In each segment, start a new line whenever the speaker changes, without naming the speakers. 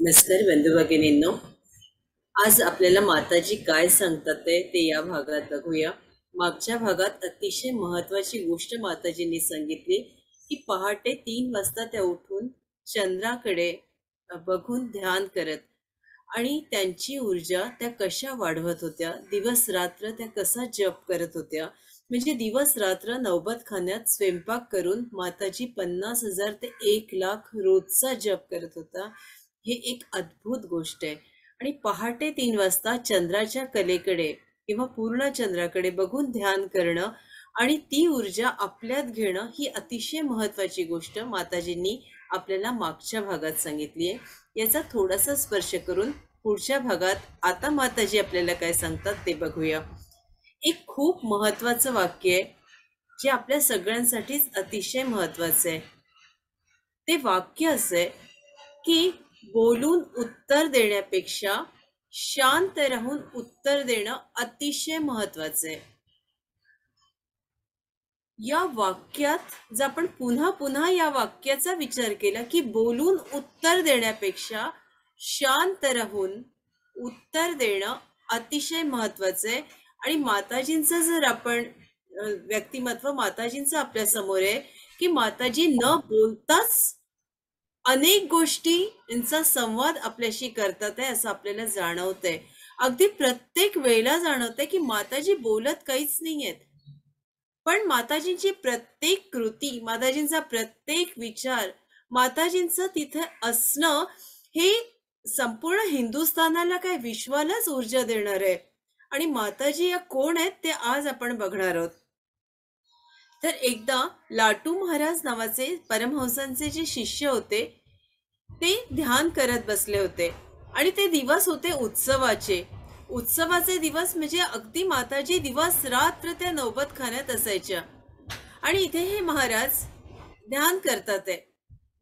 नमस्कार बंधू भगिनींनो. आज आपल्याला माताजी काय सांगतात ते या भागात बघूया. मागच्या भागात अतिशय महत्वाची गोष्ट माताजींनी सांगितली की पहाटे 3 वाजता त्या उठून चंद्राकडे बघून ध्यान करत आणि त्यांची ऊर्जा त्या कशा वाढवत होत्या, दिवस रात्र त्या कसा जप करत होत्या. म्हणजे दिवस रात्र नौबतखान्यात स्वयंपाक करून माताजी 50,000 ते 1,00,000 रोजचा जप करत होता. हे एक अद्भुत गोष्ट आहे. आणि पहाटे 3 वाजता चंद्राच्या कलेकडे किंवा पूर्ण चंद्राकडे बघून ध्यान करणं आणि ती ऊर्जा आपल्यात घेणं ही अतिशय महत्वाची गोष्ट माताजींनी आपल्याला मागच्या भागात सांगितली आहे. याचा थोडासा स्पर्श करून पुढच्या भागात आता माताजी आपल्याला काय सांगतात ते बघूया. एक खूप महत्वाचं वाक्य आहे जे आपल्या सगळ्यांसाठीच अतिशय महत्वाचं आहे. ते वाक्य असं आहे की बोलून उत्तर देण्यापेक्षा शांत राहून उत्तर देणं अतिशय महत्वाचं आहे. या वाक्यात जर आपण पुन्हा पुन्हा या वाक्याचा विचार केला की बोलून उत्तर देण्यापेक्षा शांत राहून उत्तर देणं अतिशय महत्वाचं आहे. आणि माताजींचं जर आपण व्यक्तिमत्व माताजींचं आपल्या समोर आहे की माताजी न बोलताच अनेक गोष्टींचा संवाद आपल्याशी करतात आहे असं आपल्याला जाणवतंय. अगदी प्रत्येक वेळेला जाणवतंय की माताजी बोलत काहीच नाहीयेत, पण माताजींची प्रत्येक कृती, माताजींचा प्रत्येक विचार, माताजींचं तिथे असणं हे संपूर्ण हिंदुस्थानाला काय विश्वालाच ऊर्जा देणार आहे. आणि माताजी या कोण आहेत ते आज आपण बघणार आहोत. तर एकदा लाटू महाराज नावाचे परमहंसांचे जे शिष्य होते ते ध्यान करत बसले होते आणि ते दिवस होते उत्सवाचे दिवस. म्हणजे अगदी माताजी दिवस रात्र त्या नौबतखान्यात असायच्या आणि इथे हे महाराज ध्यान करतात आहे.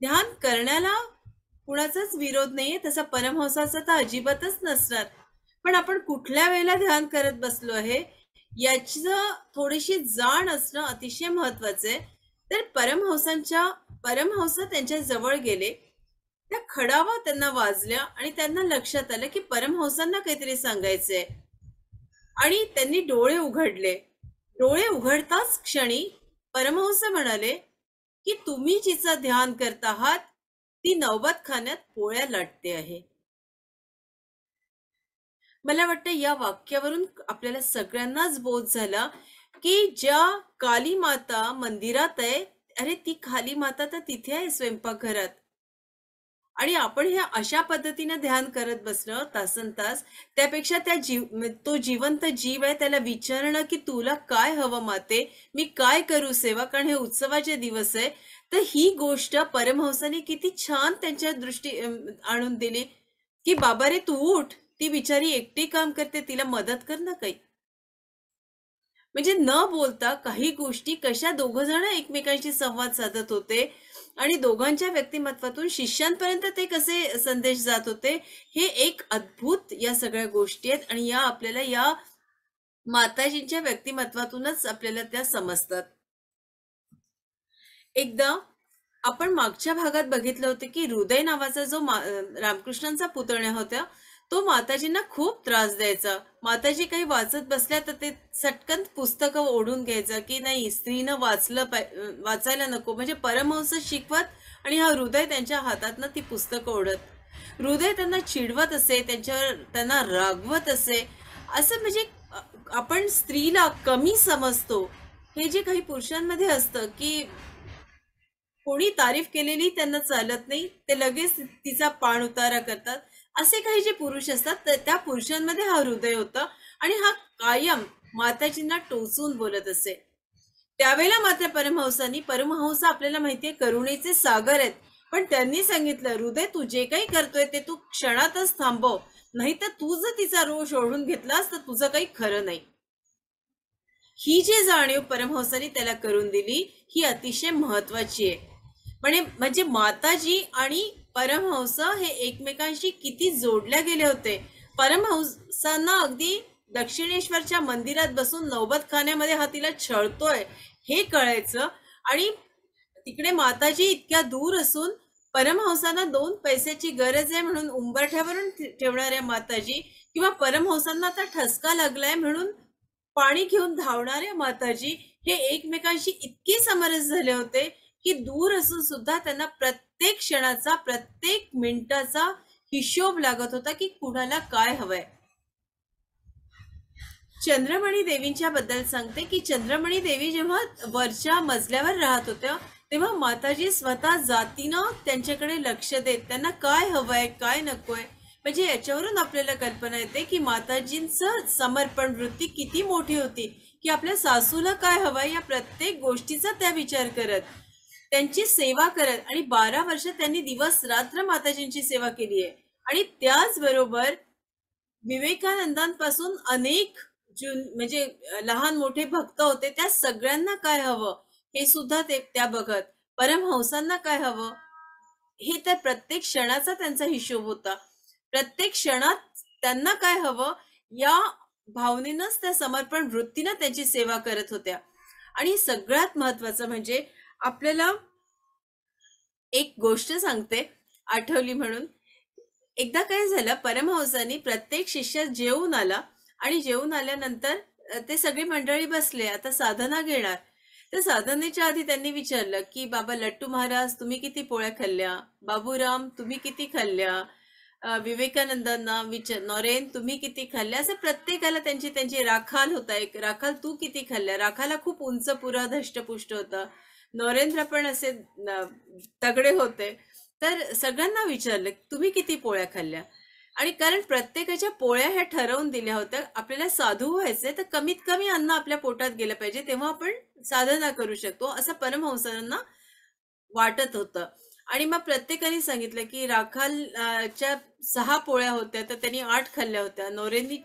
ध्यान करण्याला कुणाचाच विरोध नाहीये, तसा परमहंसाचा तर अजिबातच नसणार. पण आपण कुठल्या वेळेला ध्यान करत बसलो आहे याची थोडीशी जाण असणं अतिशय महत्वाचं आहे. तर परमहंस त्यांच्या जवळ गेले. त्या खडावा त्यांना वाजल्या आणि त्यांना लक्षात आलं की परमहंसांना काहीतरी सांगायचंय. आणि त्यांनी डोळे उघडले. डोळे उघडताच क्षणी परमहंस म्हणाले की तुम्ही जिचं ध्यान करत आहात ती नौबतखान्यात पोळ्या लाटते आहे. मला वाटतं या वाक्यावरून आपल्याला सगळ्यांनाच बोध झाला की ज्या काली माता मंदिरात आहे, अरे ती काली माता तर तिथे आहे स्वयंपाकघरात. आणि आपण ह्या अशा पद्धतीने ध्यान करत बसलं तासन तास, त्यापेक्षा तो जिवंत जीव आहे त्याला विचारणं की तुला काय हवं माते, मी काय करू सेवा, कारण हे उत्सवाचे दिवस आहे. तर ही गोष्ट परमहंसाने किती छान त्यांच्या दृष्टी आणून दिली की बाबा रे तू उठ, ती बिचारी एकटी काम करते, तिला मदत कर ना काही. म्हणजे न बोलता काही गोष्टी कशा दोघं जण एकमेकांशी संवाद साधत होते आणि दोघांच्या व्यक्तिमत्वातून शिष्यांपर्यंत ते कसे संदेश जात होते, हे एक अद्भुत या सगळ्या गोष्टी आहेत. आणि या आपल्याला या माताजींच्या व्यक्तिमत्वातूनच आपल्याला त्या समजतात. एकदा आपण मागच्या भागात बघितलं होतं की हृदय नावाचा जो रामकृष्णांचा पुतण्या होता तो माताजींना खूप त्रास द्यायचा. माताजी काही वाचत बसल्या तर ते सटकन पुस्तकं ओढून घ्यायचं की नाही स्त्रीनं वाचायला नको. म्हणजे परमहंस शिकवत आणि हा हृदय त्यांच्या हातातनं ती पुस्तकं ओढत. हृदय त्यांना चिडवत असे, त्यांना रागवत असे. असं म्हणजे आपण स्त्रीला कमी समजतो हे जे काही पुरुषांमध्ये असतं की कोणी तारीफ केलेली त्यांना चालत नाही, ते लगेच तिचा पाण उतारा करतात. असे काही जे पुरुष असतात त्या पुरुषांमध्ये हा हृदय होता आणि हा कायम माताजींना टोचून बोलत असे. त्यावेळेला मात्र परमहंस आपल्याला माहितीये करुणेचे सागर आहेत, पण त्यांनी सांगितलं हृदय तू जे काही करतोय ते तू क्षणातच थांबव, नाही तर तू जर तिचा रोष ओढून घेतलास तर तुझं काही खरं नाही. ही जी जाणीव परमहंसांनी त्याला करून दिली ही अतिशय महत्वाची आहे. म्हणजे माताजी आणि परमहंस हे एकमेकांशी किती जोडल्या गेले होते. परमहंसांना अगदी दक्षिणेश्वरच्या मंदिरात बसून नौबतखान्यामध्ये हा तिला छळतोय हे कळायचं आणि तिकडे माताजी इतक्या दूर असून परमहंसांना 2 पैशाची गरज आहे म्हणून उंबरठ्यावरून ठेवणाऱ्या माताजी किंवा परमहंसांना आता ठसका लागलाय म्हणून पाणी घेऊन धावणाऱ्या माताजी हे एकमेकांशी इतके समरस झाले होते की दूर असून सुद्धा त्यांना प्रत्येक क्षणाचा प्रत्येक मिनिटाचा हिशोब लागत होता की कुणाला काय हवंय. चंद्रमणी देवींच्या बद्दल सांगते की चंद्रमणी देवी जेव्हा वरच्या मजल्यावर राहत होत्या तेव्हा माताजी स्वतः जातीनं त्यांच्याकडे लक्ष देत त्यांना काय हवंय काय नकोय. म्हणजे याच्यावरून आपल्याला कल्पना येते की माताजींचं समर्पण वृत्ती किती मोठी होती की आपल्या सासूला काय हवंय या प्रत्येक गोष्टीचा त्या विचार करत त्यांची सेवा करत आणि 12 वर्ष त्यांनी दिवस रात्र माताजींची सेवा केली आहे. आणि त्याचबरोबर विवेकानंदांपासून अनेक म्हणजे लहान मोठे भक्त होते त्या सगळ्यांना काय हवं हे सुद्धा ते त्या बघत. परमहंसांना काय हवं हे तर प्रत्येक क्षणाचा त्यांचा हिशोब होता. प्रत्येक क्षणात त्यांना काय हवं या भावनेनंच त्या समर्पण वृत्तीनं त्यांची सेवा करत होत्या. आणि सगळ्यात महत्वाचं म्हणजे आपल्याला एक गोष्ट सांगते आठवली म्हणून. एकदा काय झालं परमहंसांनी प्रत्येक शिष्य जेवून आला आणि जेवून आल्यानंतर ते सगळी मंडळी बसले आता साधना घेणार. तर साधनेच्या आधी त्यांनी विचारलं की बाबा लट्टू महाराज तुम्ही किती पोळ्या खाल्ल्या, बाबूराम तुम्ही किती खाल्ल्या, विवेकानंदांना विचार नोरेन तुम्ही किती खाल्ल्या. असं प्रत्येकाला त्यांची त्यांची राखाल होता एक राखाल तू किती खाल्ल्या. राखाला खूप उंच पुरा धष्टपुष्ट होता. नरेंद्र पण असे तगडे होते. तर सगळ्यांना विचारलं तुम्ही किती पोळ्या खाल्ल्या. आणि कारण प्रत्येकाच्या पोळ्या ह्या ठरवून दिल्या होत्या आपल्याला साधू व्हायचे तर कमीत कमी अन्न आपल्या पोटात गेलं पाहिजे तेव्हा आपण साधना करू शकतो असं परमहंसांना वाटत होतं. आणि मग प्रत्येकाने सांगितलं की राखालच्या 6 पोळ्या होत्या तर त्यांनी 8 खाल्ल्या होत्या. नोरेंनी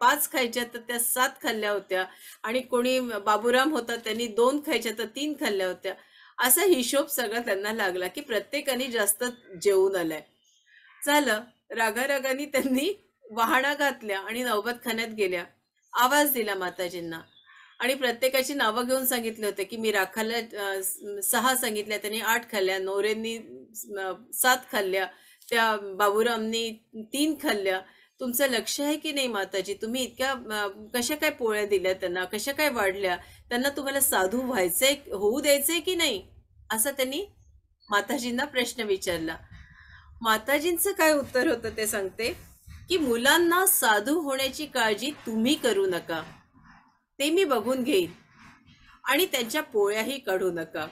5 खायच्या तर त्या 7 खाल्ल्या होत्या. आणि कोणी बाबूराम होता त्यांनी 2 खायच्या तर 3 खाल्ल्या होत्या. असा हिशोब सगळा त्यांना लागला की प्रत्येकाने जास्त जेवून आलाय. झालं रागारागाने त्यांनी वहाणा घातल्या आणि नौबतखान्यात गेल्या. आवाज दिला माताजींना आणि प्रत्येकाची नावं घेऊन सांगितले होते की मी राखाला 6 सांगितल्या त्यांनी 8 खाल्ल्या, नोरेंनी 7 खाल्ल्या, त्या बाबूरामनी 3 खाल्ल्या. तुमचं लक्ष आहे की नाही माताजी तुम्ही इतक्या कशा काय पोळ्या दिल्या त्यांना कशा काय वाढल्या त्यांना तुम्हाला साधू व्हायचंय होऊ द्यायचंय की नाही असं त्यांनी माताजींना प्रश्न विचारला. माताजींचं काय उत्तर होतं ते सांगते की मुलांना साधू होण्याची काळजी तुम्ही करू नका ते मी बघून घेईन आणि त्यांच्या पोळ्याही काढू नका.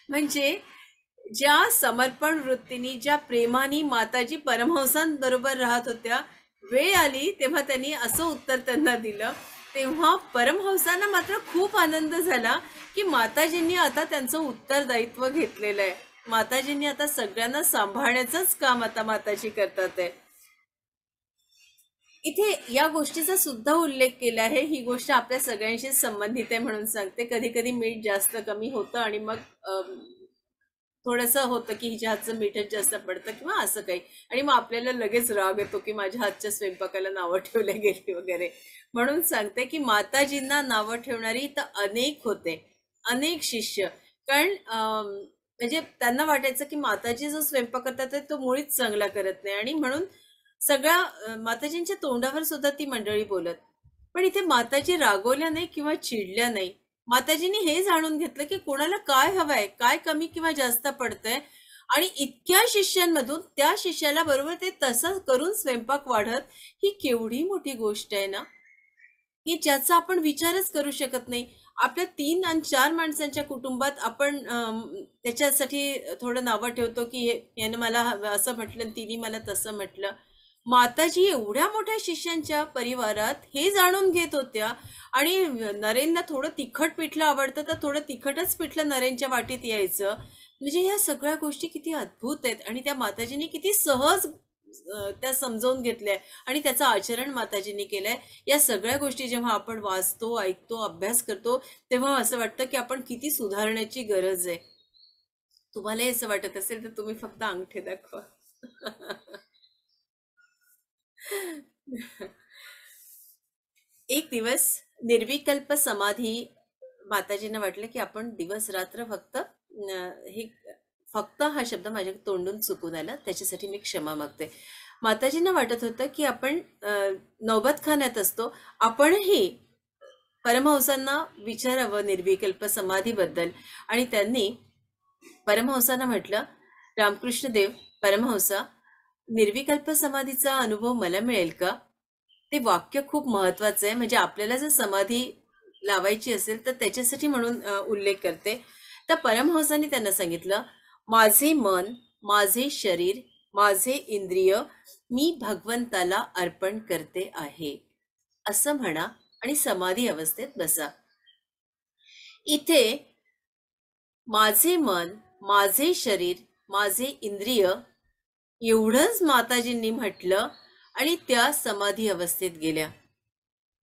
म्हणजे ज्या समर्पण वृत्तीने ज्या प्रेमाने माताजी परमहंसांबरोबर राहत होत्या वेळ आली तेव्हा त्यांनी असं उत्तर त्यांना दिलं. तेव्हा परमहंसांना मात्र खूप आनंद झाला की माताजींनी आता त्यांचं उत्तरदायित्व घेतलेलं आहे. माताजींनी आता सगळ्यांना सांभाळण्याचंच काम आता माताजी करतात आहे. इथे या गोष्टीचा सुद्धा उल्लेख केला आहे. ही गोष्ट आपल्या सगळ्यांशी संबंधित आहे म्हणून सांगते. कधी कधी मीठ जास्त कमी होतं आणि मग थोडंसं होतं की हिच्या हातचं मीठच जास्त पडतं किंवा असं काही आणि मग आपल्याला लगेच राग येतो की माझ्या हातच्या स्वयंपाकाला नावं ठेवले गेली वगैरे. म्हणून सांगते की माताजींना नावं ठेवणारी तर अनेक होते अनेक शिष्य. कारण म्हणजे त्यांना वाटायचं की माताजी जो स्वयंपाक करतात तो मुळीच चांगला करत नाही आणि म्हणून सगळ्या माताजींच्या तोंडावर सुद्धा ती मंडळी बोलत. पण इथे माताजी रागवल्या नाही किंवा चिडल्या नाही. माताजींनी हे जाणून घेतलं की कोणाला काय हवंय काय कमी किंवा जास्त पडतंय आणि इतक्या शिष्यांमधून त्या शिष्याला बरोबर ते तसं करून स्वयंपाक वाढत ही केवढी मोठी गोष्ट आहे ना की ज्याचा आपण विचारच करू शकत नाही. आपल्या 3 आणि 4 माणसांच्या कुटुंबात आपण त्याच्यासाठी थोडं नावं ठेवतो की यानं मला असं म्हटलं तिने मला तसं म्हटलं. माताजी एवढ्या मोठ्या शिष्यांच्या परिवारात हे जाणून घेत होत्या आणि नरेनला थोडं तिखट पिठलं आवडतं तर थोडं तिखटच पिठलं नरेनच्या वाटीत यायचं. म्हणजे ह्या सगळ्या गोष्टी किती अद्भुत आहेत आणि त्या माताजींनी किती सहज त्या समजावून घेतल्या आणि त्याचं आचरण माताजींनी केलंय. या सगळ्या गोष्टी जेव्हा आपण वाचतो ऐकतो अभ्यास करतो तेव्हा असं वाटतं की आपण किती सुधारण्याची गरज आहे. तुम्हाला असं वाटत असेल तर तुम्ही फक्त अंगठे दाखवा. एक दिवस निर्विकल्प समाधी माताजींना वाटलं की आपण दिवस रात्र फक्त हे फक्त हा शब्द माझ्या तोंडून चुकून आला, त्याच्यासाठी मी क्षमा मागते. माताजींना वाटत होतं की आपण नौबतखान्यात असतो, आपणही परमहंसांना विचारावं निर्विकल्प समाधीबद्दल. आणि त्यांनी परमहंसांना म्हटलं, रामकृष्ण देव परमहंसा, निर्विकल्प समाधीचा अनुभव मला मिळेल का? ते वाक्य खूप महत्वाचं आहे. म्हणजे आपल्याला जर समाधी लावायची असेल तर त्याच्यासाठी म्हणून उल्लेख करते. तर परमहंसांनी त्यांना सांगितलं, माझे मन, माझे शरीर, माझे इंद्रिय मी भगवंताला अर्पण करते आहे, असं म्हणा आणि समाधी अवस्थेत बसा. इथे माझे मन, माझे शरीर, माझे इंद्रिय एवढंच माताजींनी म्हटलं आणि त्या समाधी अवस्थेत गेल्या.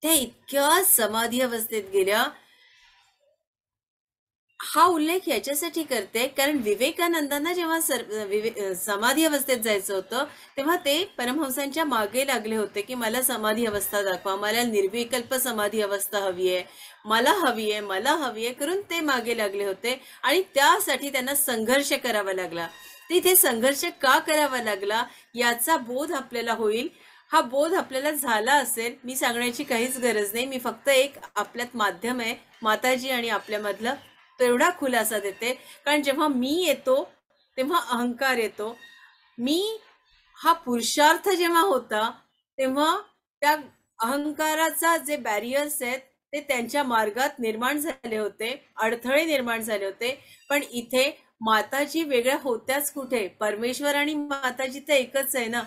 त्या इतक्या समाधी अवस्थेत गेल्या. हा उल्लेख याच्यासाठी करते कारण विवेकानंदांना जेव्हा समाधी अवस्थेत जायचं होतं तेव्हा ते परमहंसांच्या मागे लागले होते की मला समाधी अवस्था दाखवा, मला निर्विकल्प समाधी अवस्था हवी आहे, मला हवी आहे, मला हवी आहे करून ते मागे लागले होते. आणि त्यासाठी त्यांना संघर्ष करावा लागला. तिथे संघर्ष का करावा लागला याचा बोध आपल्याला होईल. हा बोध आपल्याला झाला असेल, मी सांगण्याची काहीच गरज नाही. मी फक्त एक आपल्यात माध्यम आहे, माताजी आणि आपल्यामधलं तेवढा खुलासा देते. कारण जेव्हा मी येतो तेव्हा अहंकार येतो. मी हा पुरुषार्थ जेव्हा होता तेव्हा त्या अहंकाराचा जे बॅरियर्स आहेत ते त्यांच्या मार्गात निर्माण झाले होते, अडथळे निर्माण झाले होते. पण इथे माताजी वेगळ्या होत्याच कुठे? परमेश्वर आणि माताजी तर एकच आहे ना.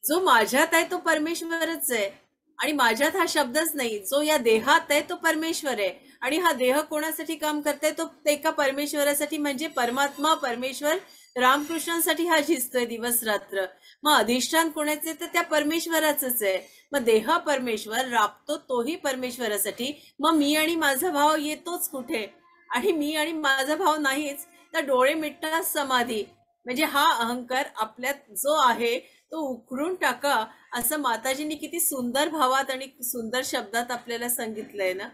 जो माझ्यात आहे तो परमेश्वरच आहे. आणि माझ्यात हा शब्दच नाही, जो या देहात आहे तो परमेश्वर आहे. आणि हा देह कोणासाठी काम करताय? तो एका परमेश्वरासाठी, म्हणजे परमात्मा परमेश्वर रामकृष्णांसाठी हा झिजतोय दिवस रात्र. मग अधिष्ठान कोणाचे? तर त्या परमेश्वराचंच आहे. मग देह परमेश्वर राबतो तोही परमेश्वरासाठी. मग मी आणि माझा भाव येतोच कुठे? आणि मी आणि माझा भाव नाहीच तर डोळे मिटतात समाधी. म्हणजे हा अहंकार आपल्यात जो आहे तो उखडून टाका, असं माताजींनी किती सुंदर भावात आणि सुंदर शब्दात आपल्याला सांगितलंय ना.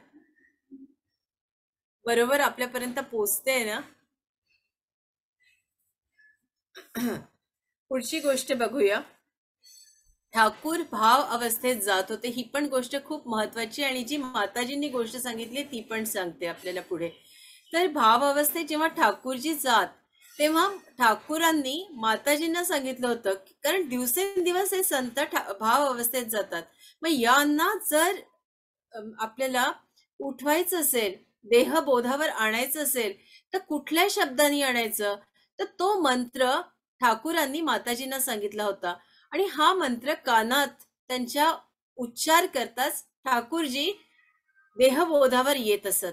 बरोबर आपल्यापर्यंत पोचते ना. पुढची गोष्ट बघूया. ठाकूर भाव अवस्थेत जात होते. ही पण गोष्ट खूप महत्वाची आणि जी माताजींनी गोष्ट सांगितली ती पण सांगते आपल्याला पुढे. तर भाव अवस्थेत जेव्हा ठाकूरजी जात तेव्हा ठाकूरांनी माताजींना सांगितलं होतं कारण दिवसेंदिवस हे संत भाव अवस्थेत जातात. मग यांना जर आपल्याला उठवायचं असेल, देहबोधावर आणायचं असेल तर कुठल्या शब्दांनी आणायचं? तर तो मंत्र ठाकूरांनी माताजींना सांगितला होता. आणि हा मंत्र कानात त्यांच्या उच्चार करताच ठाकूरजी देहबोधावर येत असत.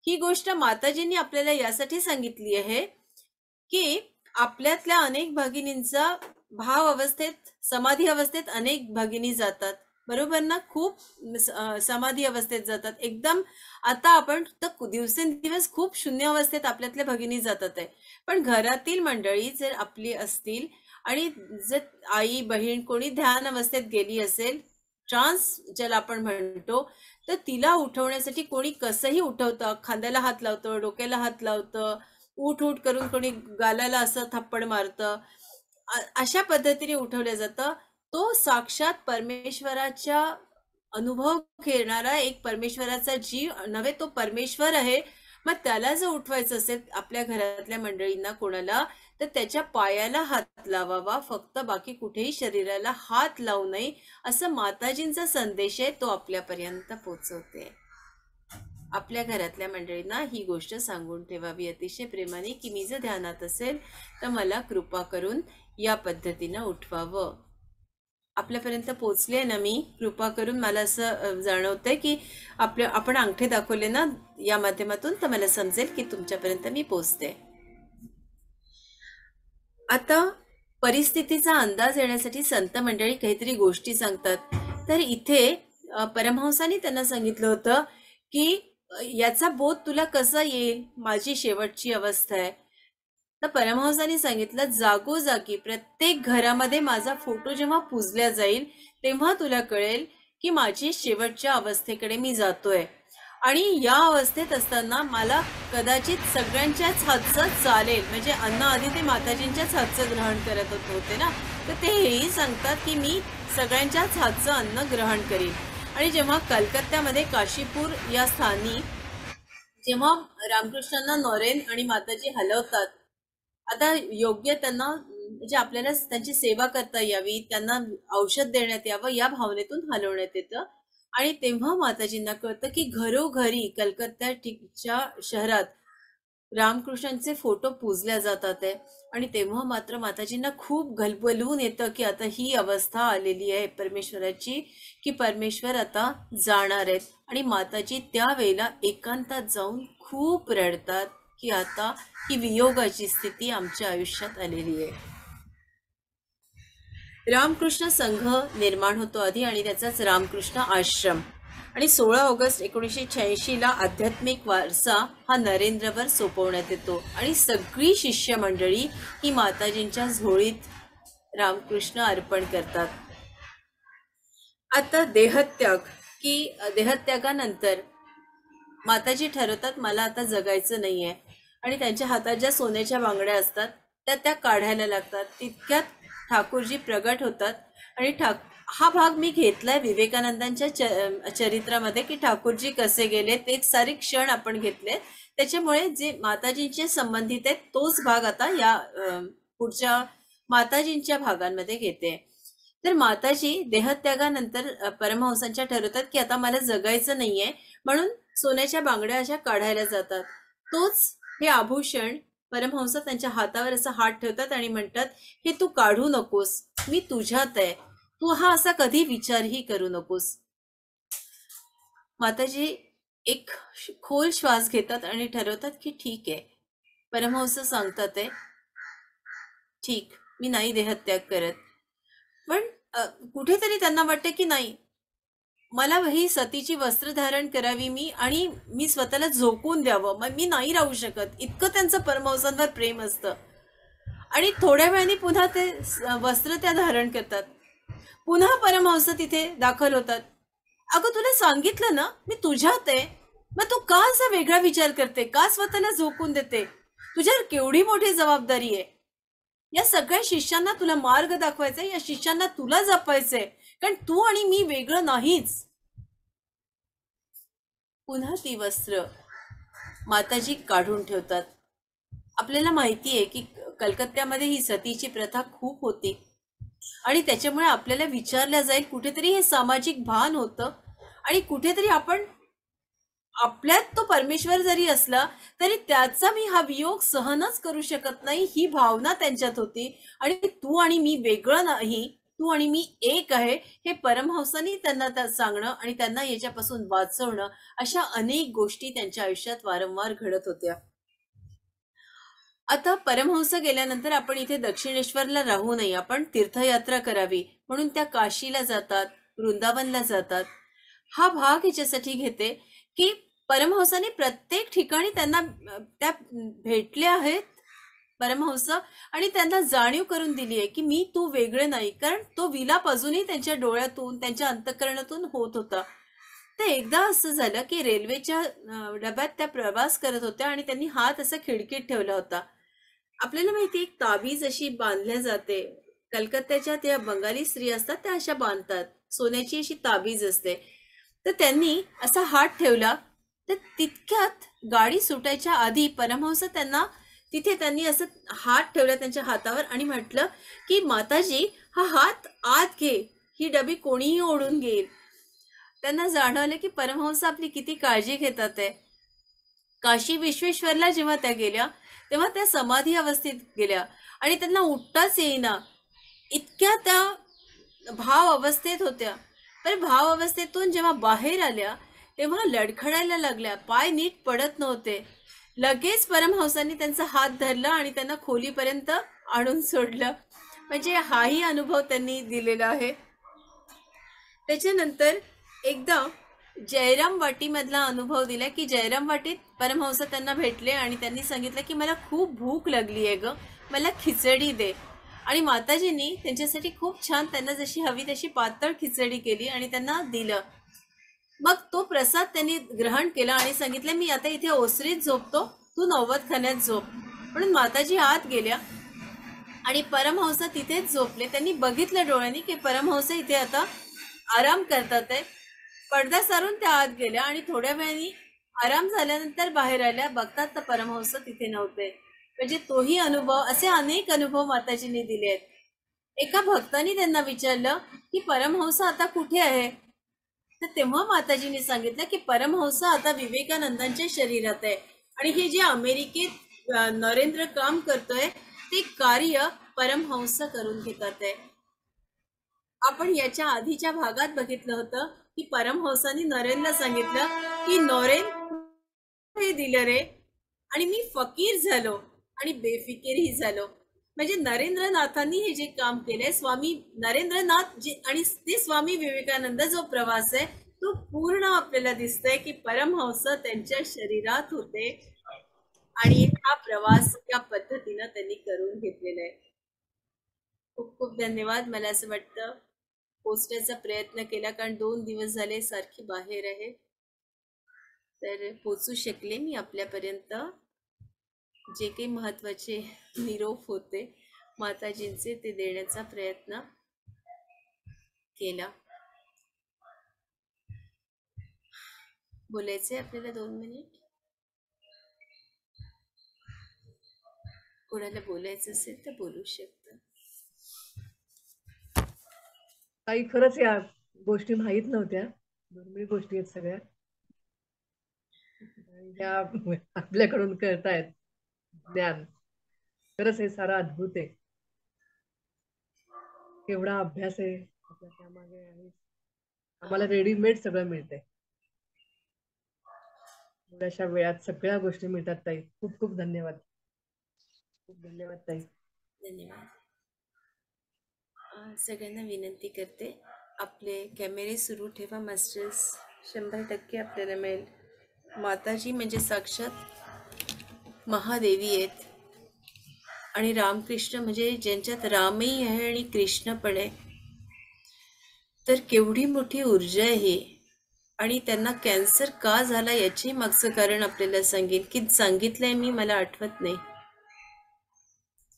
ही गोष्ट माताजींनी आपल्याला यासाठी सांगितली आहे की आपल्यातल्या अनेक भगिनींचा भाव अवस्थेत, समाधी अवस्थेत अनेक भगिनी जातात. बरोबर ना. खूप समाधी अवस्थेत जातात एकदम. आता आपण तर दिवसेंदिवस खूप शून्य अवस्थेत आपल्यातल्या भगिनी जातात आहे. पण घरातील मंडळी जर आपली असतील आणि जर आई बहीण कोणी ध्यान अवस्थेत गेली असेल, ट्रान्स ज्याला आपण म्हणतो, तर तिला उठवण्यासाठी कोणी कसंही उठवतं, खांद्याला हात लावतं, डोक्याला हात लावतं, उठ उठ करून कोणी गालाला असं थप्पड मारतं. अशा पद्धतीने उठवलं जातं. तो साक्षात परमेश्वराच्या अनुभव घेणारा एक परमेश्वराचा जीव नव्हे, तो परमेश्वर आहे. मग त्याला जर उठवायचं असेल आपल्या घरातल्या मंडळींना कोणाला, तर त्याच्या पायाला हात लावावा फक्त, बाकी कुठेही शरीराला हात लावू नये, असं माताजींचा संदेश आहे. तो आपल्यापर्यंत पोहोचवते. आपल्या घरातल्या मंडळींना ही गोष्ट सांगून ठेवावी अतिशय प्रेमाने की मी जर ध्यानात असेल तर मला कृपा करून या पद्धतीनं उठवावं. आपल्यापर्यंत पोचले ना मी, कृपा करून मला असं जाणवतंय की आपण अंगठे दाखवले ना या माध्यमातून, तर मला समजेल की तुमच्यापर्यंत मी पोचते. आता परिस्थितीचा अंदाज येण्यासाठी संत मंडळी काहीतरी गोष्टी सांगतात. तर इथे परमहंसांनी त्यांना सांगितलं होतं की याचा बोध तुला कसा येईल? माझी शेवटची अवस्था आहे. तर परमहंसांनी सांगितलं, जागोजागी प्रत्येक घरामध्ये माझा फोटो जेव्हा पूजल्या जाईल तेव्हा तुला कळेल की माझी शेवटच्या अवस्थेकडे मी जातोय. आणि या अवस्थेत असताना मला कदाचित सगळ्यांच्याच हातचं चालेल, म्हणजे अन्न आधी ते माताजींच्याच हातचं ग्रहण करत होते ना, तर ते हेही सांगतात की मी सगळ्यांच्याच हातचं अन्न ग्रहण करीन. आणि जेव्हा कलकत्त्यामध्ये काशीपूर या स्थानी जेव्हा रामकृष्णांना नॉरेन आणि माताजी हलवतात, आता योग्य त्यांना म्हणजे आपल्याला त्यांची सेवा करता यावी, त्यांना औषध देण्यात यावं या भावनेतून हलवण्यात येतं. आणि तेव्हा माताजींना कळतं की घरोघरी कलकत्त्याच्या शहरात रामकृष्णांचे फोटो पूजल्या जातात आहे. आणि तेव्हा मात्र माताजींना खूप गलबलून येतं की आता ही अवस्था आलेली आहे परमेश्वराची, की परमेश्वर आता जाणार आहेत. आणि माताजी त्यावेळेला एकांतात जाऊन खूप रडतात की आता ही वियोगाची स्थिती आमच्या आयुष्यात आलेली आहे. रामकृष्ण संघ निर्माण होतो आधी आणि त्याचाच रामकृष्ण आश्रम. आणि 16 ऑगस्ट 1986ला आध्यात्मिक वारसा हा नरेंद्रवर सोपवण्यात येतो आणि सगळी शिष्य मंडळी ही माताजींच्या झोळीत रामकृष्ण अर्पण करतात. आता देहत्याग, की देहत्यागानंतर माताजी ठरवतात मला आता जगायचं नाहीये. आणि त्यांच्या हातात ज्या सोन्याच्या बांगड्या असतात त्या काढायला लागतात. तितक्यात ठाकूरजी प्रगट होतात. आणि हा भाग मी घेतलाय विवेकानंदांच्या चरित्रामध्ये की ठाकूरजी कसे गेले ते सारे क्षण आपण घेतले. त्याच्यामुळे जे माताजींचे संबंधित आहेत तोच भाग आता या पुढच्या माताजींच्या भागांमध्ये घेते. तर माताजी देहत्यागानंतर परमहंसांच्या ठरवतात की आता मला जगायचं नाहीये, म्हणून सोन्याच्या बांगड्या अशा काढायला जातात. तोच हे आभूषण परमहंस त्यांच्या हातावर असा हात ठेवतात आणि म्हणतात हे तू काढू नकोस, मी तुझ्यात आहे, तू हा असा कधी विचारही करू नकोस. माताजी एक खोल श्वास घेतात आणि ठरवतात की ठीक आहे, परमहंस सांगतात आहे, ठीक, मी नाही देहत्याग करत. पण कुठेतरी त्यांना वाटतं की नाही, मला ही सतीची वस्त्र धारण करावी मी आणि मी स्वतःला झोकून द्यावं, मी नाही राहू शकत, इतकं त्यांचं परमहंसांवर प्रेम असतं. आणि थोड्या वेळाने पुन्हा ते वस्त्र त्या धारण करतात. पुन्हा परमहंस तिथे दाखल होतात. अगं तुला सांगितलं ना मी तुझ्यात आहे, मग तू का असा वेगळा विचार करते, का स्वतःला झोकून देते, तुझ्यावर केवढी मोठी जबाबदारी आहे. या सगळ्या शिष्यांना तुला मार्ग दाखवायचा, या शिष्यांना तुला जपायचंय, कारण तू आणि मी वेगळं नाहीच. पुन्हा ती वस्त्र माताजी काढून ठेवतात. आपल्याला माहिती आहे की कलकत्त्यामध्ये ही सतीची प्रथा खूप होती आणि त्याच्यामुळे आपल्याला विचारल्या जाईल, कुठेतरी हे सामाजिक भान होतं आणि कुठेतरी आपण आपल्यात तो परमेश्वर जरी असला तरी त्याचा मी हा वियोग सहनच करू शकत नाही, ही भावना त्यांच्यात होती. आणि तू आणि मी वेगळं नाही, तू आणि मी एक आहे, हे परमहंसांनी त्यांना सांगणं आणि त्यांना याच्यापासून वाचवणं, अशा अनेक गोष्टी त्यांच्या आयुष्यात वारंवार घडत होत्या. आता परमहंस गेल्यानंतर आपण इथे दक्षिणेश्वरला राहू नये, आपण तीर्थयात्रा करावी म्हणून त्या काशीला जातात, वृंदावनला जातात. हा भाग याच्यासाठी घेते की परमहंसाने प्रत्येक ठिकाणी त्यांना त्या भेटल्या आहेत परमहंस आणि त्यांना जाणीव करून दिली आहे की मी तू वेगळे नाही, कारण तो विलाप अजूनही त्यांच्या डोळ्यातून त्यांच्या अंतःकरणातून होत होता. तर एकदा असं झालं की रेल्वेच्या डब्यात त्या प्रवास करत होत्या आणि त्यांनी हात असा खिडकीत ठेवला होता. आपल्याला माहिती एक ताबीज अशी बांधल्या जाते, कलकत्त्याच्या त्या बंगाली स्त्री असतात त्या अशा बांधतात, सोन्याची अशी ताबीज असते. तर त्यांनी असा हात ठेवला, तर तितक्यात गाडी सुटायच्या आधी परमहंस त्यांनी असं हात ठेवला त्यांच्या हातावर आणि म्हटलं की माताजी हा हात आत घे, ही डबी कोणीही ओढून घेईल. त्यांना जाणवलं की परमहंस आपली किती काळजी घेतात आहे. काशी विश्वेश्वरला जेव्हा त्या गेल्या तेव्हा त्या समाधी अवस्थेत गेल्या आणि त्यांना उठताच येईना, इतक्या त्या भाव अवस्थेत होत्या. पण भाव अवस्थेतून जेव्हा बाहेर आल्या तेव्हा लडखडायला लागल्या, पाय नीट पडत नव्हते. लगेच परमहंसांनी त्यांचा हात धरला आणि त्यांना खोलीपर्यंत आणून सोडलं. म्हणजे हाही अनुभव त्यांनी दिलेला आहे. त्याच्यानंतर एकदा जयराम वाटीमधला अनुभव दिला की जयराम वाटीत परमहंस त्यांना भेटले आणि त्यांनी सांगितलं की मला खूप भूक लागली आहे ग, मला खिचडी दे. आणि माताजींनी त्यांच्यासाठी खूप छान, त्यांना जशी हवी तशी पातळ खिचडी केली आणि त्यांना दिलं. मग तो प्रसाद त्यांनी ग्रहण केला आणि सांगितलं, मी आता इथे ओसरीत झोपतो, तू नौवतखान्यात झोप. म्हणून माताजी आत गेल्या आणि परमहंस तिथेच झोपले. त्यांनी बघितलं डोळ्यांनी की परमहंस इथे आता आराम करतात आहे. पडदा सारून त्या आत गेल्या आणि थोड्या वेळाने आराम झाल्यानंतर बाहेर आल्या, बघतात तर परमहंस तिथे नव्हते. म्हणजे तोही अनुभव, असे अनेक अनुभव माताजींनी दिले आहेत. एका भक्ताने त्यांना विचारलं की परमहंस आता कुठे आहे, तर तेव्हा माताजींनी सांगितलं की परमहंस आता विवेकानंदांच्या शरीरात आहे आणि हे जे अमेरिकेत नरेंद्र काम करतोय ते कार्य परमहंस करून घेतात आहे. आपण याच्या आधीच्या भागात बघितलं होतं की परमहंसानी नरेनला सांगितलं की नरेन हे दिलं रे आणि मी फकीर झालो आणि बेफिकीरही झालो. म्हणजे नरेंद्रनाथांनी हे जे काम केलंय, स्वामी नरेंद्रनाथ जे आणि ते स्वामी विवेकानंद जो प्रवास आहे तो पूर्ण आपल्याला दिसतोय की परमहंस त्यांच्या शरीरात होते आणि हा प्रवास या पद्धतीनं त्यांनी करून घेतलेला आहे. खूप खूप धन्यवाद. मला असं वाटतं पोचण्याचा प्रयत्न केला, कारण 2 दिवस झाले सारखी बाहेर आहे, तर पोचू शकले मी आपल्यापर्यंत. जे काही महत्वाचे निरोप होते माताजींचे ते देण्याचा प्रयत्न केला. बोलायचे आपल्याला 2 मिनिट. कोणाला बोलायचं असेल तर बोलू शकतं.
काही खरंच या गोष्टी माहीत नव्हत्या, दुर्मिळ गोष्टी आहेत सगळ्या, ह्या आपल्याकडून कळतायत ज्ञान. खरंच हे सारं अद्भुत आहे. केवढा अभ्यास आहे आपल्या त्यामागे आणि आम्हाला रेडीमेड सगळं मिळतंय. थोड्याशा वेळात सगळ्या गोष्टी मिळतात ताई. खूप खूप धन्यवाद. खूप धन्यवाद ताई.
धन्यवाद. सगळ्यांना विनंती करते, आपले कॅमेरे सुरू ठेवा मास्टर्स. 100% आपल्याला मिळेल. माताजी म्हणजे साक्षात महादेवी आहेत आणि रामकृष्ण म्हणजे ज्यांच्यात रामही आहे आणि कृष्ण पण आहे. तर केवढी मोठी ऊर्जा आहे. आणि त्यांना कॅन्सर का झाला याचे मागचं कारण आपल्याला सांगेन की सांगितलंय मी, मला आठवत नाही.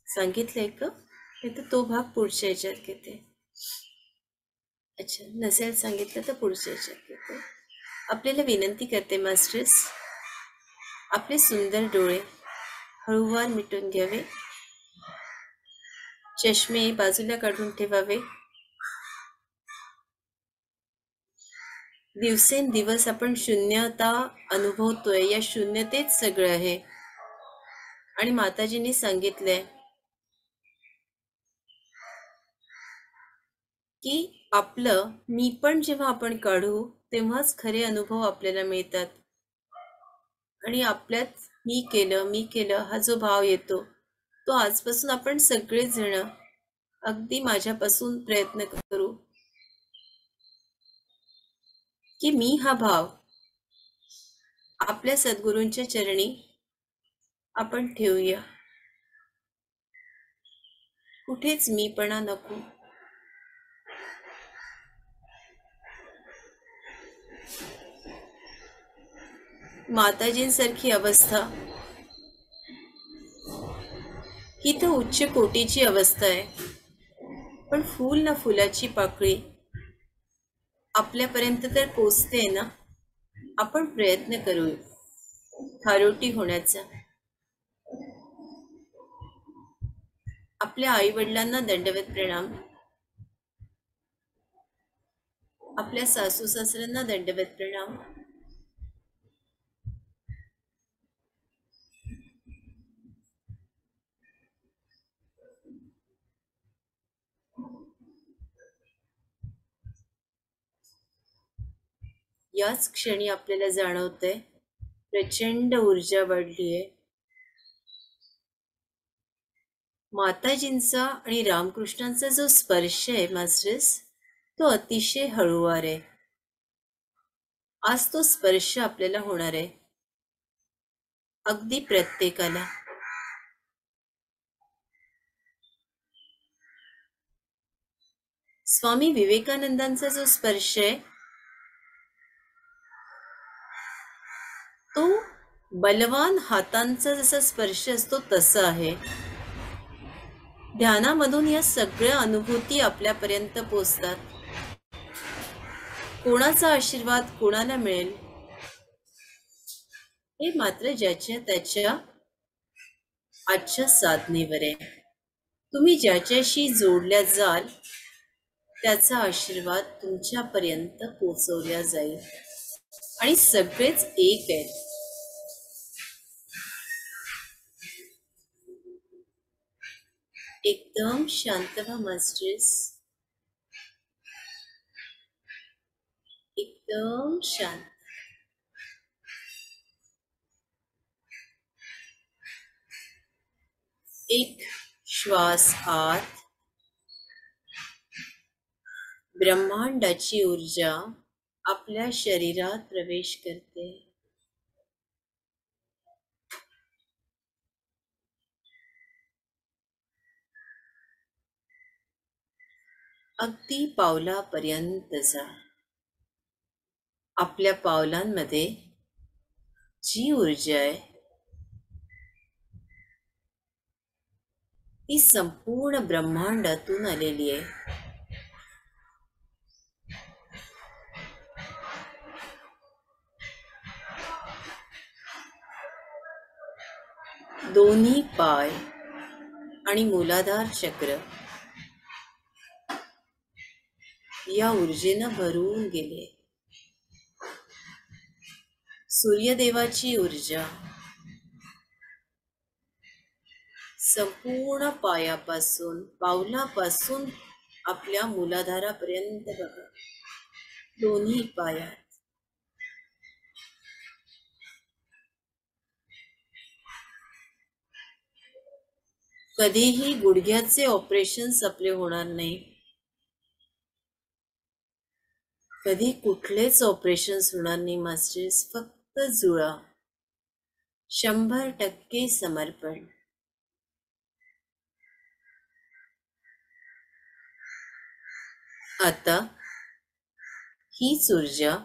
सांगितलंय का, नाही तर तो भाग पुढच्या याच्यात घेते. अच्छा, नसेल सांगितलं तर पुढच्या याच्यात घेते. आपल्याला विनंती करते मास्टर्स, आपले सुंदर डोळे हळूवार मिटून घ्यावे, चष्मे बाजूला काढून ठेवावे. दिवसेंदिवस आपण शून्यता अनुभवतोय, या शून्यतेत सगळं आहे. आणि माताजींनी सांगितलंय की आपलं मी पण जेव्हा आपण काढू तेव्हाच खरे अनुभव आपल्याला मिळतात. आणि आपल्यात मी केलं हा जो भाव येतो, तो आजपासून आपण सगळेच जण अगदी माझ्यापासून प्रयत्न करू की मी हा भाव आपल्या सद्गुरूंच्या चरणी आपण ठेवूया. कुठेच मीपणा नको. माताजींसारखी अवस्था ही तर उच्च कोटीची अवस्था आहे, पण फूल ना फुलाची पाकळी आपल्यापर्यंत तर पोचते ना. आपण प्रयत्न करू खारोटी होण्याचा. आपल्या आई वडिलांना दंडवत प्रणाम, आपल्या सासू सासऱ्यांना दंडवत प्रणाम. याच क्षणी आपल्याला जाणवतंय प्रचंड ऊर्जा वाढली आहे. माताजींचा आणि रामकृष्णांचा जो स्पर्श आहे मास्टर्स, तो अतिशय हळूवार आहे. आज तो स्पर्श आपल्याला होणार आहे, अगदी प्रत्येकाला. स्वामी विवेकानंदांचा जो स्पर्श आहे तो बलवान हातांचा जसा स्पर्श असतो तसा आहे. ध्यानामधून या सगळ्या अनुभूती आपल्यापर्यंत पोचतात. कोणाचा आशीर्वाद कोणाला मिळेल हे मात्र ज्याच्या त्याच्या आजच्या साधनेवर आहे. तुम्ही ज्याच्याशी जोडल्या जाल त्याचा आशीर्वाद तुमच्यापर्यंत पोचवला जाईल आणि सगळेच एक आहेत. एकदम शांत व्हा मास्टर्स, एकदम शांत. एक श्वास आत, ब्रह्मांडाची ऊर्जा आपल्या शरीरात प्रवेश करते. अगदी पावलापर्यंत जा. आपल्या पावलांमध्ये जी ऊर्जा आहे ती संपूर्ण ब्रह्मांडातून आलेली आहे. दोन्ही पाय आणि मूलाधार चक्र या ऊर्जेनं भरून गेले. सूर्यदेवाची ऊर्जा संपूर्ण पायापासून पावलापासून आपल्या मूलाधारापर्यंत बघा. दोन्ही पायात कधीही गुडघ्याचे ऑपरेशन्स आपले होणार नाही. कधी कुठलेच ऑपरेशन्स होणार नाही मास्टर्स. फक्त जुळा. 100% समर्पण. आता हीच ऊर्जा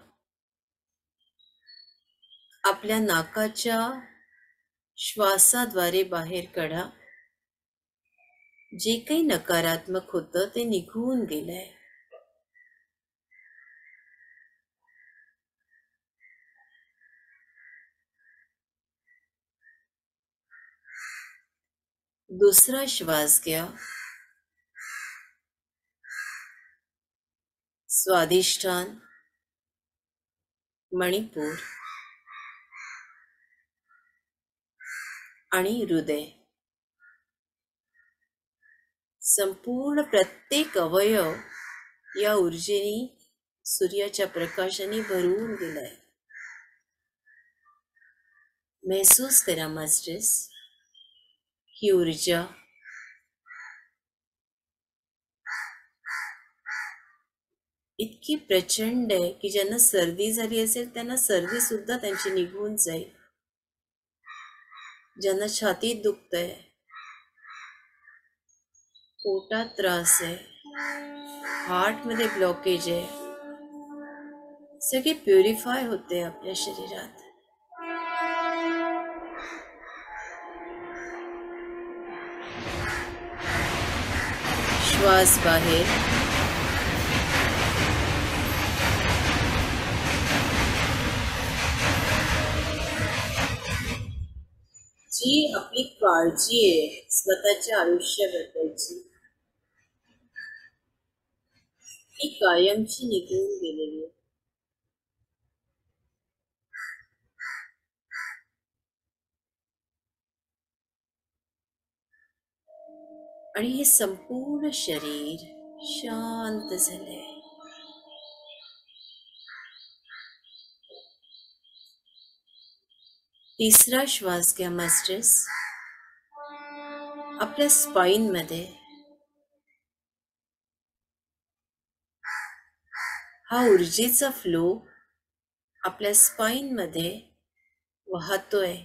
आपल्या नाकाच्या श्वासाद्वारे बाहेर काढा. जे काही नकारात्मक होतं ते निघून गेलंय. दुसरा श्वास घ्या. स्वादिष्ठान, मणिपूर आणि हृदय. संपूर्ण प्रत्येक अवयव या ऊर्जेने सूर्याच्या प्रकाशाने भरून गेलाय. महसूस करा मास्टर्स, ही ऊर्जा इतकी प्रचंड आहे की ज्यांना सर्दी झाली असेल त्यांना सर्दी सुद्धा त्यांची निघून जाईल. ज्यांना छातीत दुखतंय, पोटात त्रास आहे, हार्ट मध्ये ब्लॉकेज आहे, सगळे प्युरिफाय होते आपल्या शरीरात. श्वास बाहेर. जी आपली काळजी आहे स्वतःच्या आयुष्याबद्दलची ती कायमची निघून गेलेली आहे. आणि हे संपूर्ण शरीर शांत झालंय. तिसरा श्वास घ्या मास्टर्स. आपल्या स्पाइन मध्ये हा ऊर्जेचा फ्लो आपल्या स्पाइन मध्ये वाहतोय.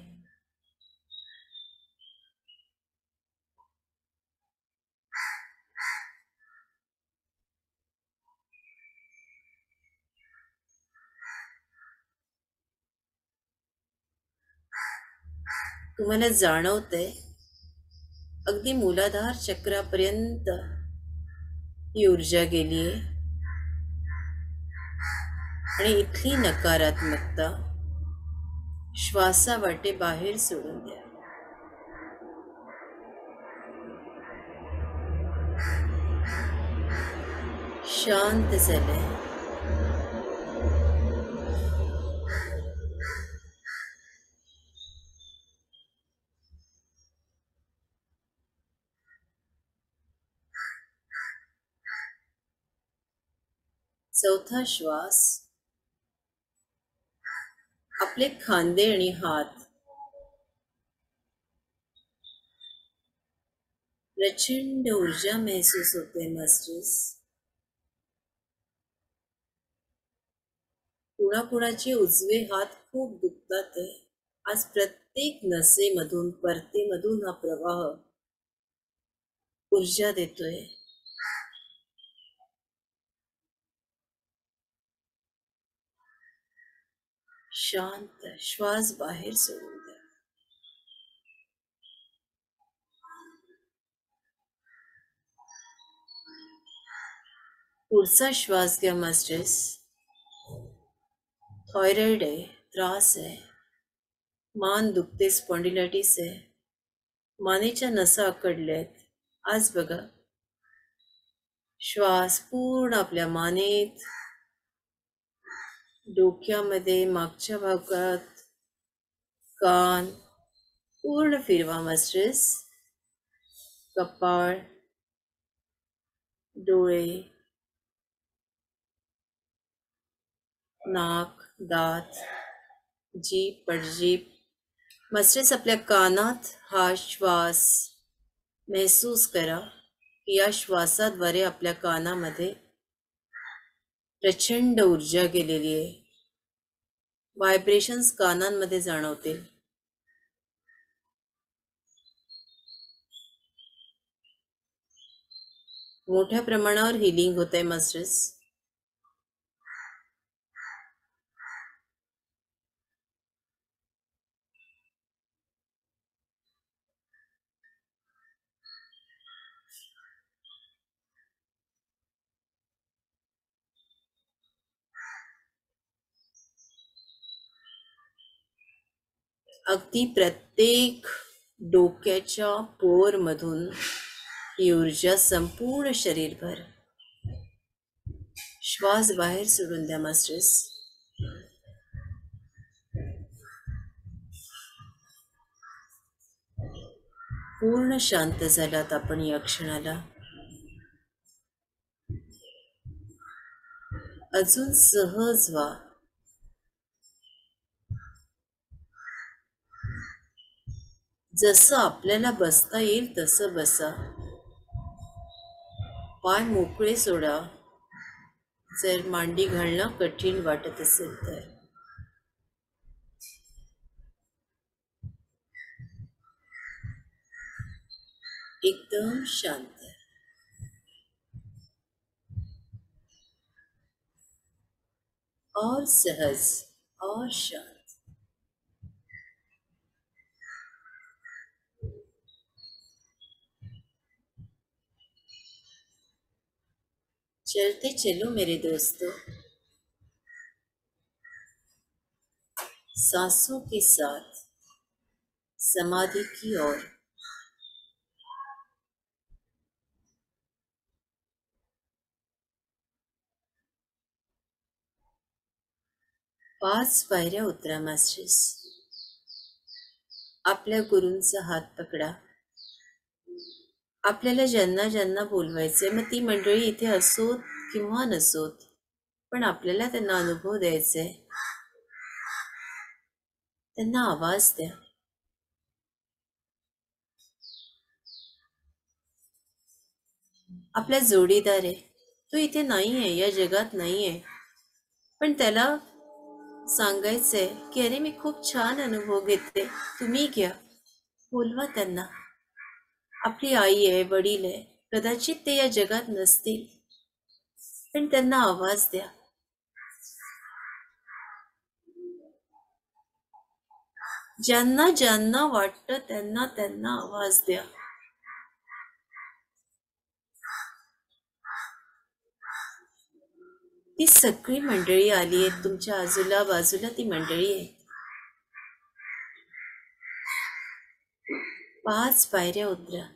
तुम्हाला जाणवतंय अगदी मूलाधार चक्रापर्यंत ही ऊर्जा गेलीये आणि इथली नकारात्मकता श्वासावाटे बाहेर सोडून द्या. शांत झालंय. चौथा श्वास आपले खांदे आणि हात प्रचंड ऊर्जा महसूस होते मास्टर्स. कुणाकुणाचे उजवे हात खूप दुखतात आहे. आज प्रत्येक नसेमधून परतेमधून हा प्रवाह ऊर्जा देतोय. शांत श्वास बाहेर सोडून द्या. पुढचा श्वास घ्या मास्टर्स. थायरॉइड आहे, त्रास आहे, मान दुखते, स्पॉन्डिलायटिस आहे, मानेच्या नसा आकडल्या आहेत. आज बघा श्वास पूर्ण आपल्या मानेत, डोक्यामध्ये, मागच्या भागात, कान पूर्ण फिरवा मास्टर्स. कपाळ, डोळे, नाक, दात, जीभ, पडजीभ. मास्टर्स आपल्या कानात हा श्वास महसूस करा. या श्वासाद्वारे आपल्या कानामध्ये प्रचंड ऊर्जा गेलेली आहे. व्हायब्रेशन्स कानांमध्ये जाणवतील. मोठ्या प्रमाणावर हिलिंग होत आहे मास्टर्स. अगदी प्रत्येक डोक्याच्या पोरमधून ही ऊर्जा संपूर्ण शरीरभर. श्वास बाहेर सोडून द्या मास्टर्स. पूर्ण शांत झालात आपण या क्षणाला. अजून सहज व्हा. जसं आपल्याला बसता येईल तसं बसा. पाय मोकळे सोडा. जर मांडी घालणं कठीण वाटत असेल तर. एकदम शांत और सहज और शांत. चलते चलो मेरे दोस्तों, सांसों के साथ समाधि की ओर. पाच पायऱ्या उतरा मास्टर्स. आपल्या गुरूंचा हात पकडा. आपल्याला ज्यांना ज्यांना बोलवायचंय, मग ती मंडळी इथे असोत किंवा नसोत, पण आपल्याला त्यांना अनुभव द्यायचे. त्यांना आवाज द्या. आपला जोडीदार आहे, तो इथे नाही आहे, या जगात नाही आहे, पण त्याला सांगायचंय की अरे मी खूप छान अनुभव घेते, तुम्ही घ्या. बोलवा त्यांना. आपली आई आहे, वडील आहे, कदाचित ते या जगात नसतील, पण त्यांना आवाज द्या. ज्यांना ज्यांना वाटतं त्यांना त्यांना आवाज द्या. ती सगळी मंडळी आली आहेत, तुमच्या आजूला बाजूला ती मंडळी आहे. 5 पायऱ्या उतरा.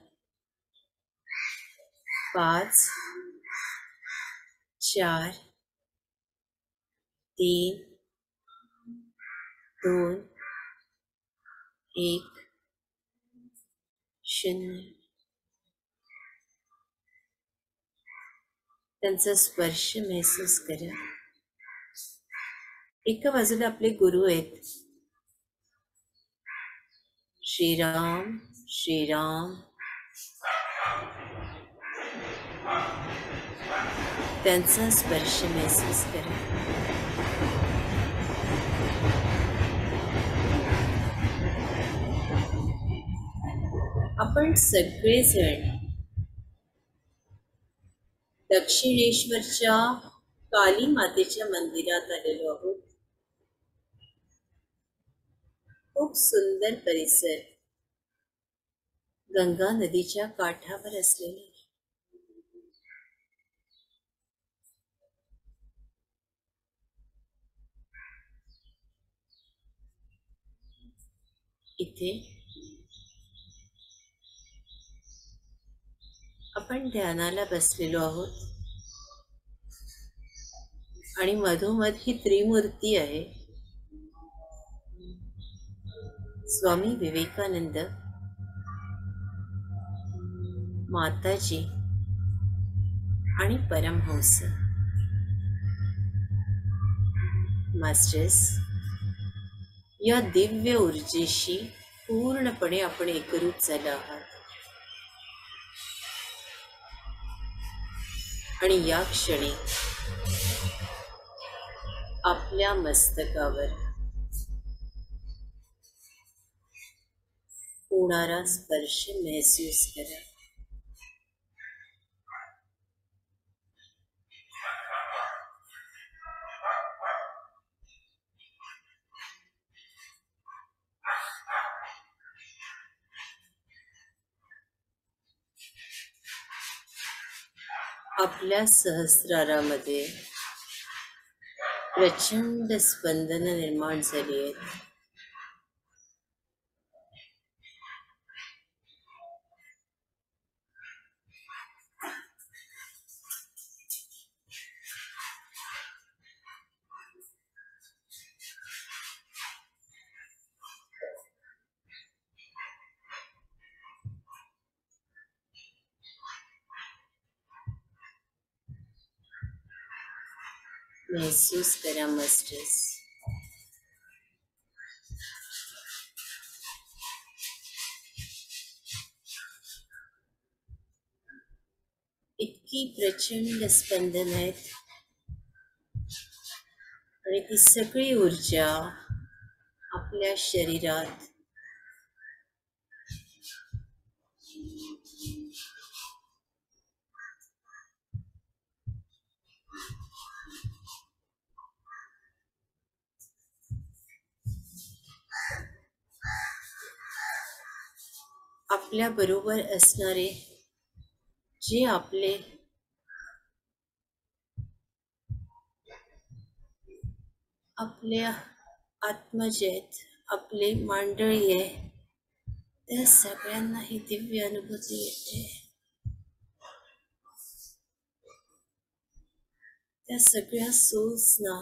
5, 4, 3, 2, 1, 0. त्यांचा स्पर्श महसूस करा. एका बाजूला आपले गुरु आहेत. श्रीराम श्रीराम. त्यांचा स्पर्श महसूस करा. आपण सगळेजण दक्षिणेश्वरच्या काली मातेच्या मंदिरात आलेलो आहोत. खूप सुंदर परिसर, गंगा नदीच्या काठावर असलेला. इथे आपण ध्यानाला बसलेलो आहोत आणि मधोमध ही त्रिमूर्ती आहे. स्वामी विवेकानंद, माताजी आणि परमहंस. मास्टर्स, या दिव्य ऊर्जेशी पूर्णपणे आपण एकरूप झाला आहात आणि या क्षणी आपल्या मस्तकावर होणारा स्पर्श महसूस करा. आपल्या सहस्रारामध्ये प्रचंड स्पंदन निर्माण झाली आहेत. महसूस करा मास्टर्स. इतकी प्रचंड स्पंदन आहेत आणि ती सगळी ऊर्जा आपल्या शरीरात आपल्या बरोबर असणारे जे आपले आपल्या आत्मज आहेत, आपले मांडळी आहे, त्या सगळ्यांना ही दिव्य अनुभूती येते. त्या सगळ्या सोल्सना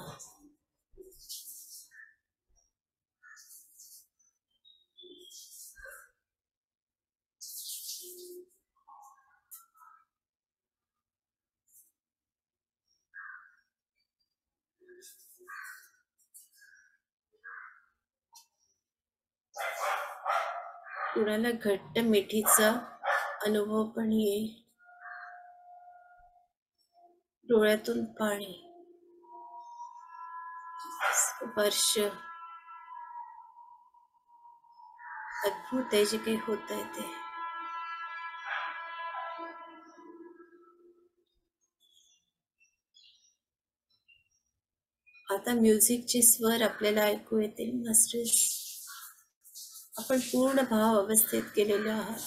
कुणाला घट्ट मिठीचा अनुभव पण येईल. डोळ्यातून पाणी, स्पर्श, अद्भुत आहे जे काही होत आहे ते. आता म्युझिकचे स्वर आपल्याला ऐकू येतील मास्टर्स. आपण पूर्ण भाव अवस्थेत गेलेलो आहात.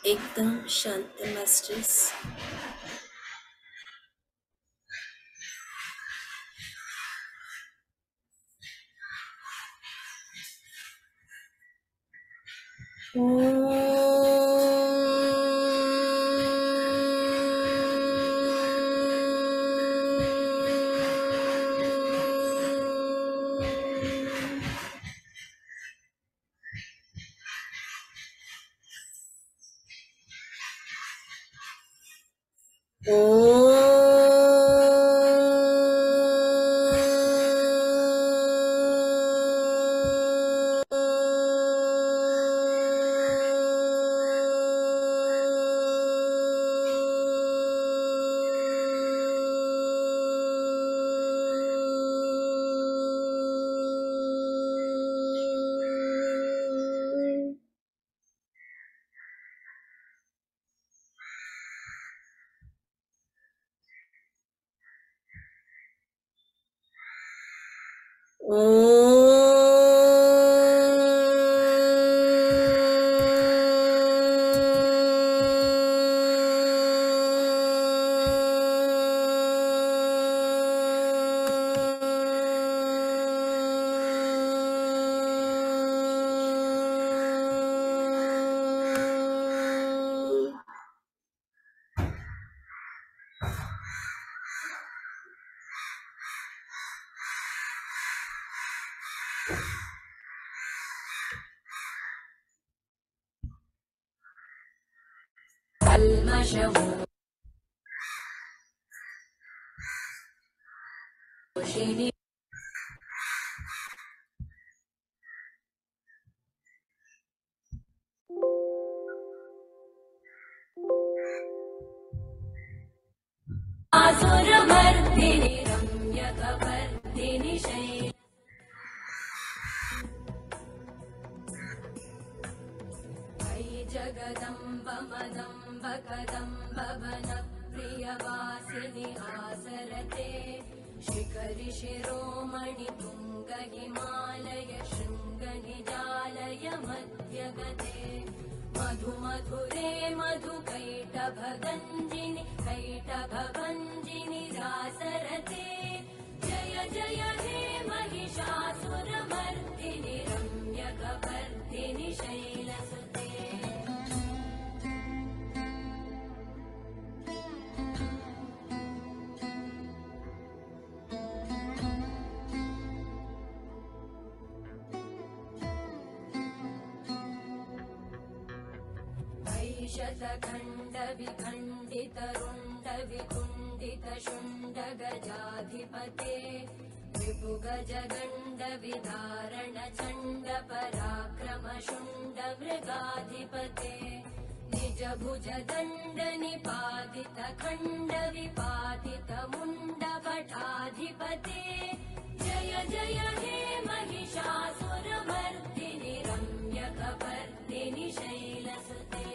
एकदम शांत मास्टर्स.
आसुरमर्दिनि रम्यकपर्दिनि शैल अयि जगदम्ब मदम्ब कदम्ब वन प्रियवासिनि आसरते शिखरि शिरोमणि तुङ्ग हिमालय शृङ्ग निजालय मध्यगते मधु मधुरे मधु कैटभगञ्जिनि कैटभभञ्जिनि रासरते जय जय हे महिषासुरमर्दिनि रम्यकपर्दिनि शैलसुते शतखण्ड विखण्डित रुण्ड विकुण्डित शुण्ड गजाधिपते विपुगज गण्ड विधारण चण्ड पराक्रम शुण्ड मृगाधिपते निज भुज दण्ड निपातित खण्ड विपातित मुण्ड भटाधिपते जय जय हे महिषासुरमर्दिनि रम्यकपर्दिनि शैलसुते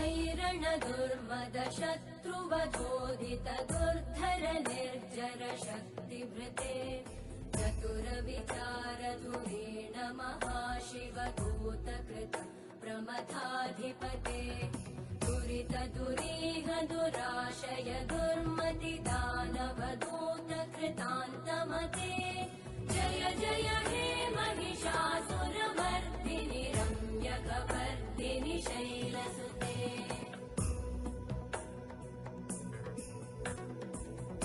ऐरण दुर्मद शत्रुवधोदित दुर्धर निर्जर शक्तिभृते चतुर विचार धुरेण महाश शिवदूतकृतं प्रमथाधिपते दुरितदुरीह दुराशय दुर्मतिदानवदूतकृतान्तमते जय जय हे महिषासुरमर्दिनि रम्यकपर्दिनि शैलसुते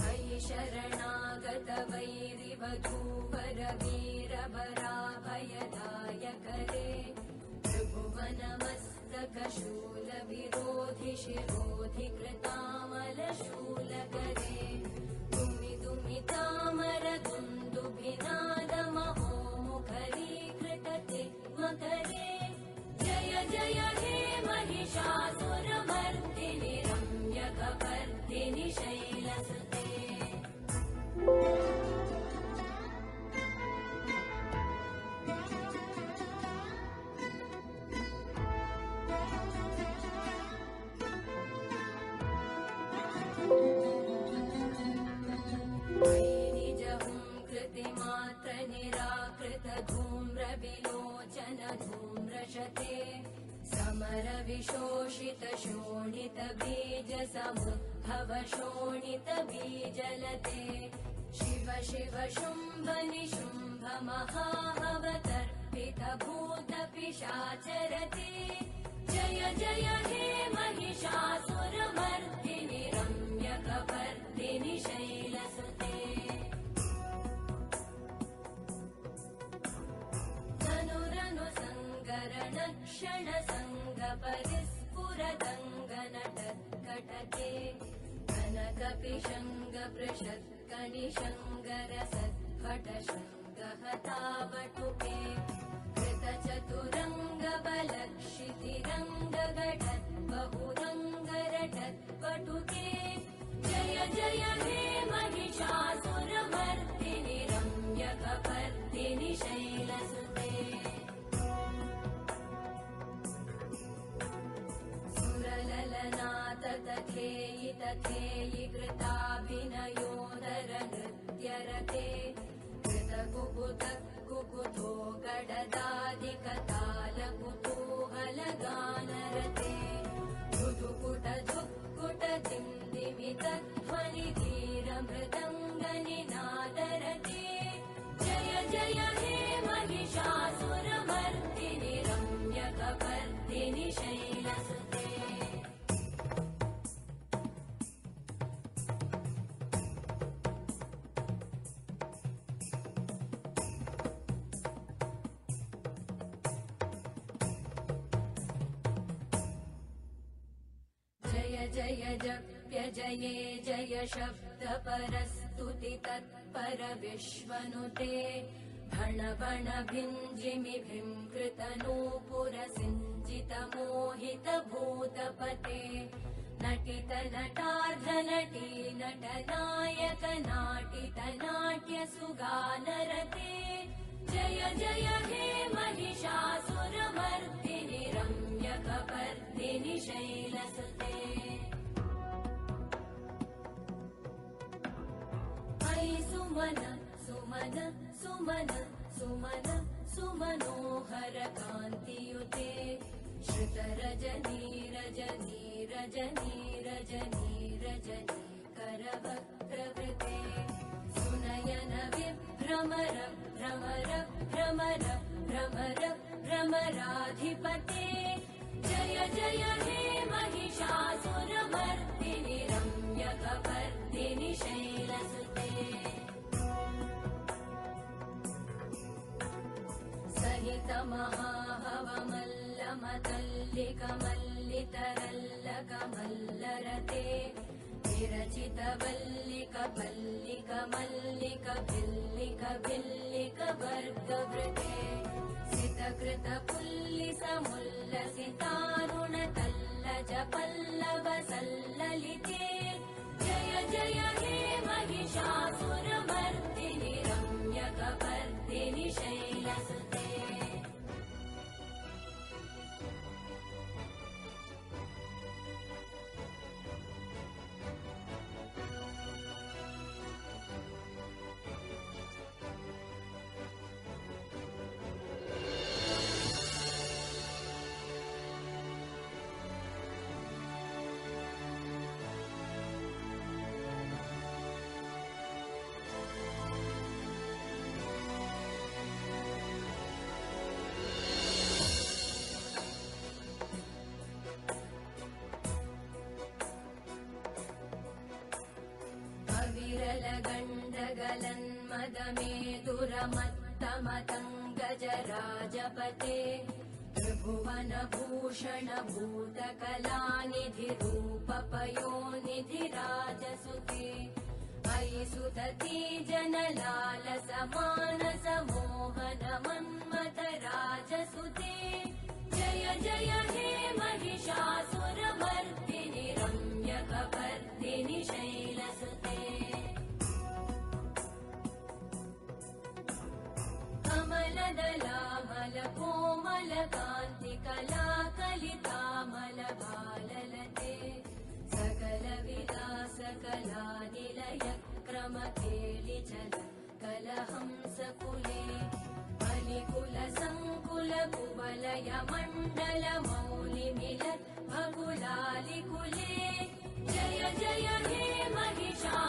अयि शरणागत वैरिवधूवर वीरवराभयदायकरे त्रिभुवनमस्तकशूलविरोधि शिरोधि कृतामलशूलकरे दुमिदुमितामरदुन्दुभिनादमहोमुखरीकृततिग्मकरे जय जय हे महिषासुरमर्दिनि रम्यकपर्दिनि शैलसुते वैरिजहुं कृतिमात्र निराकृत धूम्रविलोचन धूम्रशते समर विशोषित शोणित बीज समुद्भव शोणित बीजलते शिव शिव शुम्भ निशुम्भ महाहवतर्पित भूत पिशाचरते जय जय हे महिषासुरमर्दिनि रम्यकपर्दिनि शैलसुते धनुरनुसङ्गरणक्षण सङ्गपरिस्फुरदङ्गनटत्कटके कनकपिशङ्ग पृषत्कनिशङ्गरसत्फटशृङ्गहतावटुके कृतचतुरङ्गबलक्षितिरङ्गघटत् बहुरङ्गरटत्पटुके जय जय हे महिषासुरमर्दिनि रम्यकपर्दिनि शैलसुते सुरललनाततथेयि तथेयि कृताभिनयोदर नृत्यरते कृतकुकुत कुकुतो गडदादिकतालकुतूहलगानरते धुधुकुट धुक्कुट दिन्दिमितध्वनिधीरमृदङ्गनिनादरते जय जय हे महिषासुरमर्दिनि रम्यकपर्दिनि शैलसुते जय जय जप्य जये जय शब्द परस्तुति तत्पर विश्वनुते भण भण भिञ्जिमि भीङ्कृत नूपुर सिञ्जित मोहित भूतपते नटित नटार्ध नटी नटनायक नाटित नाट्य सुगानरते जय जय हे महिषासुरमर्दिनि रम्यकपर्दिनि शैलसुते अयि सुमन सुमन सुमन सुमन सुमनोहर कान्तियुते श्रुतरजनी रजनी रजनी रजनी रजनी करवक्त्रवृते सुनयन विभ्रमर भ्रमर भ्रमर भ्रमर भ्रमराधिपते जय जय हे महिषासुरमर्दिनि रम्यकपर्दिनि शैलसुते सहित महाहवमल्लमतल्लिकमल्लितरल्लकमल्लरते विरचित वल्लिक पल्लिक मल्लिक भिल्लिक भिल्लिक वर्गवृते सितकृत पुल्लिस मुल्लसितारुण तल्लज पल्लव सल्ललिते जय जय हे महिषासुरमर्दिनि रम्यकपर्दिनि शैलसुते सुरमत्तमतङ्गजराजपते त्रिभुवनभूषण भूतकलानिधिरूपपयोनिधिराजसुते अयि सुतती जनलालसमानसमोहन मन्मथ राजसुते जय जय हे महिषासुरमर्दिनि रम्यकपर्दिनि शैलसुते कमलदलामलकोमलकान्तिकलाकलितामलभाललते सकलविलासकलानिलयक्रमकेलिचल कलहंसकुले बलिकुलसङ्कुलकुवलय मण्डलमौलिमिलत् भकुलालिकुले जय जय हे महिषासुरमर्दिनि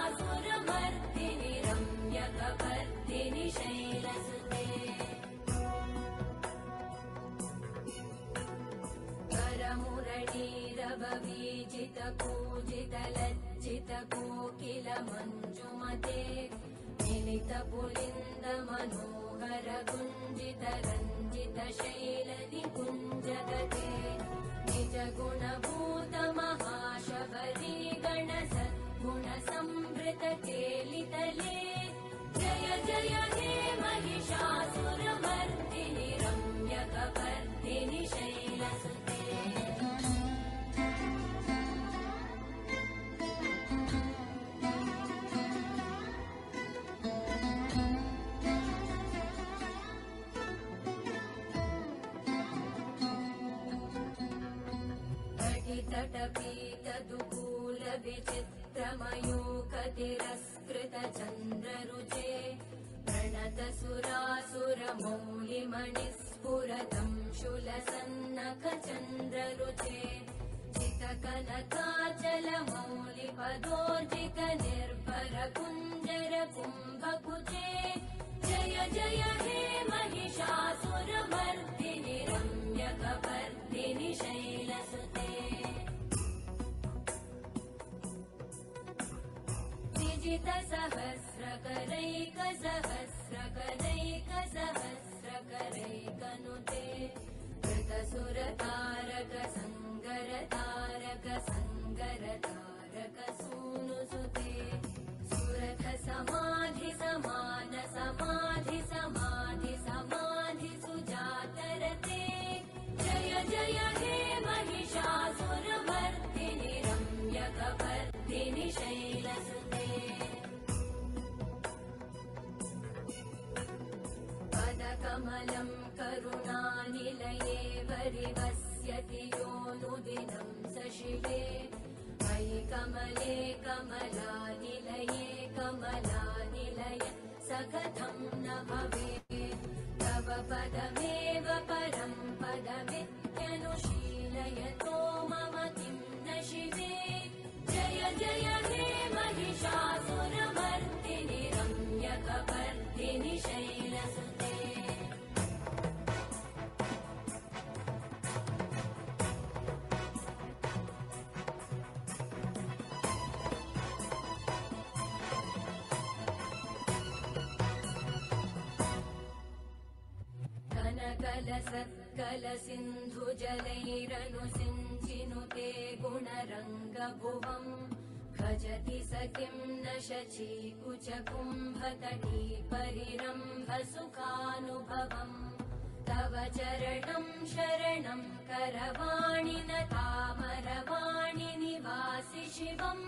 रम्यकपर्दिनि शैलसुते करमुरळीरववीजितपूजितलज्जितकोकिल मञ्जुमते मिलितपुलिन्द मनोहर गुञ्जित रञ्जित शैलनिकुञ्जगते निज गुणभूत महाशबरी गण सद्गुण संवृत केलितले जय जय हे महिषासुरमर्दिनि रम्यकपर्दिनि शैलसुते तटपीतदुकूल विचित्रमयूखतिरस्कृत चन्द्ररुचे प्रणत सुरासुरमौलिमणिस्फुरतं शूलसन्नख चन्द्ररुचे चितकनकाचल मौलिपदोर्जित निर्भर कुञ्जर कुम्भकुचे जय जय हे महिषासुरमर्दिनि रम्यकपर्दिनि शैलसुते सहस्रकरैकसहस्रकरैकसहस्रकरैकनुते कृतसुरतारक सङ्गरतारक सङ्गरतारक सूनुसुते सुरथ समाधि समान समाधि समाधि समाधि सुजातरते जय जय हे महिषासुरमर्दिनि रम्यकपर्दिनि शैलसुते पदकमलं करुणानिलये वरिवस्यति योऽनुदिनं स शिवे मयि कमले कमलानिलये कमलानिलय स कथं न भवेत् तव पदमेव परं पदमित्यनुशीलयतो मम किं न शिवे जय जय हे महिषासुरमर्दिनि रम्यकपर्दिनि शैलसुते कनकलसत्कलसिन्धुजलैरनुसिञ्चिनुते गुणरङ्गभुवम् भजति स किं न शचीकुचकुम्भतटी परिरम्भ सुखानुभवम् तव चरणं शरणं करवाणि न तामरवाणि निवासि शिवम्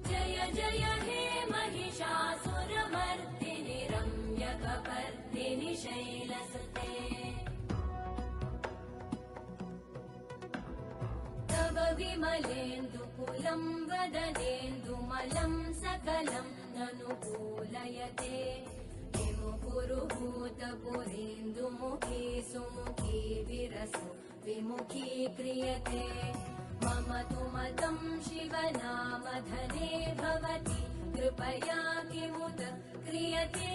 जय जय हे महिषासुरमर्दिनि रम्यकपर्दिनि शैलसुते तव विमलेन्दुकुलं वदनेन्दुमलं सकलं ननुकूलयते किमुपुरुहूतपुरेन्दुमुखी सुमुखी विरसो विमुखी क्रियते मम तु मतं शिवनामधने भवति कृपया किमुत क्रियते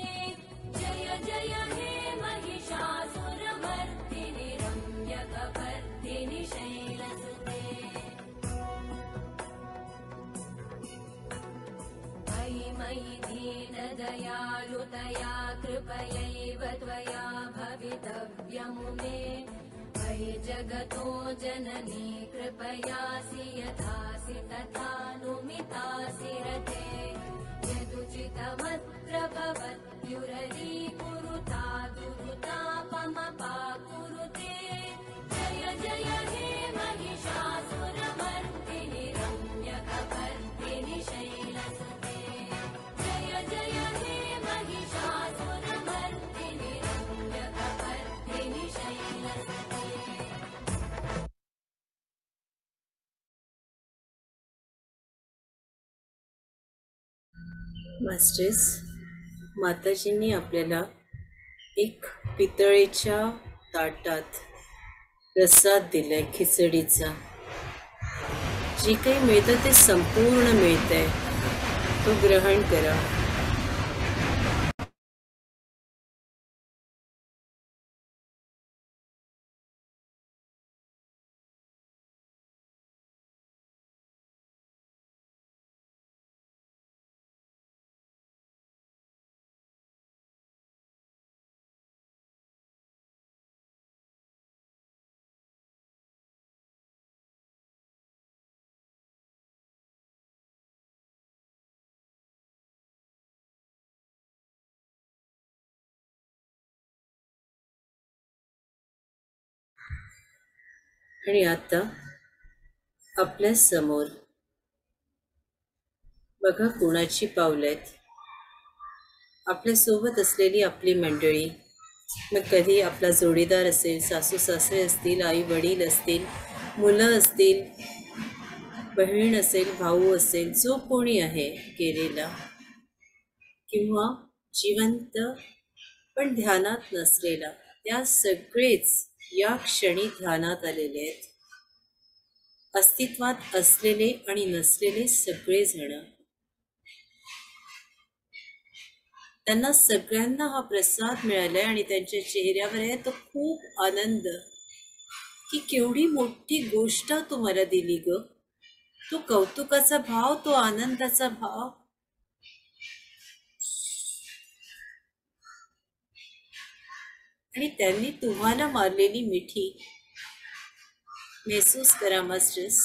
जय जय हे महिषासुरमर्दिनि रम्यकपर्दिनि शैलसुते मयि मयि दीनदयालुतया कृपया मयैव त्वया भवितव्यमुमे मयि जगतो जननी कृपयासि यथासि तथानुमितासि रते यदुचितमत्र भवत्युररीकुरुता दुरुतापमपाकुरुते जय जय हे महिषासुरमर्दिनि रम्यकपर्दिनि शैलसुते जय जय हे महिषासुरमर्दिनि रम्यकपर्दिनि शैलसुते
मास्टर्स, माताजींनी आपल्याला एक पितळेच्या ताटात प्रसाद दिलाय खिचडीचा. जे काही मिळतं ते संपूर्ण मिळतंय, तो ग्रहण करा. आणि आता आपल्या समोर बघा कोणाची पावलं आहेत. आपल्या सोबत असलेली आपली मंडळी, मग कधी आपला जोडीदार असेल, सासू सासरे असतील, आई वडील असतील, मुलं असतील, बहीण असेल, भाऊ असेल, जो कोणी आहे गेलेला किंवा जिवंत पण ध्यानात नसलेला, त्या सगळेच या क्षणी ध्यानात आलेले आहेत. अस्तित्वात असलेले आणि नसलेले सगळे जण, त्यांना सगळ्यांना हा प्रसाद मिळालाय आणि त्यांच्या चेहऱ्यावर आहे तो खूप आनंद, की केवढी मोठी गोष्ट तू मला दिली ग. तो कौतुकाचा भाव, तो आनंदाचा भाव. आणि त्यांनी तुम्हाला मारलेली मिठी महसूस करा मास्टर्स.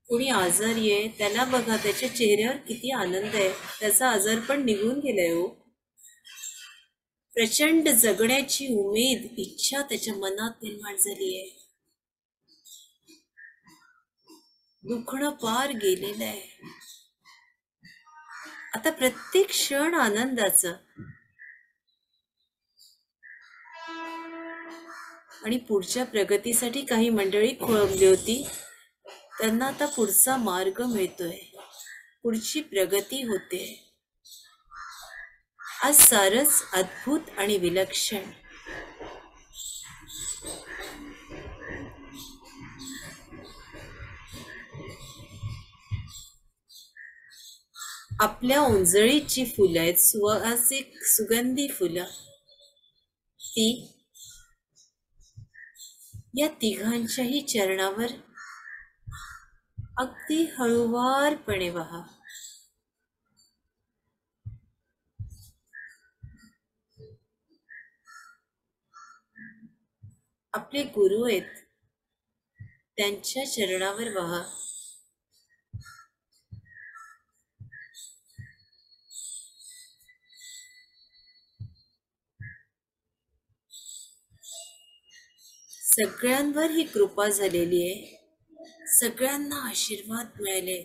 कोणी आजारी आहे त्याला बघा, त्याच्या चेहऱ्यावर किती आनंद आहे. त्याचा आजार पण निघून गेलाय हो. प्रचंड जगण्याची उमेद, इच्छा त्याच्या मनात निर्माण झाली आहे. दुखणं पार गेलेलं आहे. आता प्रत्येक क्षण आनंदाचा. आणि पुढच्या प्रगतीसाठी काही मंडळी खोळंबली होती, त्यांना आता पुढचा मार्ग मिळतोय, पुढची प्रगती होते. आज सारच अद्भुत आणि विलक्षण. आपल्या ओंजळीची फुलं आहेत, सुवासिक सुगंधी फुलं. ती या तिघांच्याही चरणावर अगदी हळुवारपणे वहा. आपले गुरु आहेत, त्यांच्या चरणावर वहा. सगळ्यांवर ही कृपा झालेली आहे, सगळ्यांना आशीर्वाद मिळाले.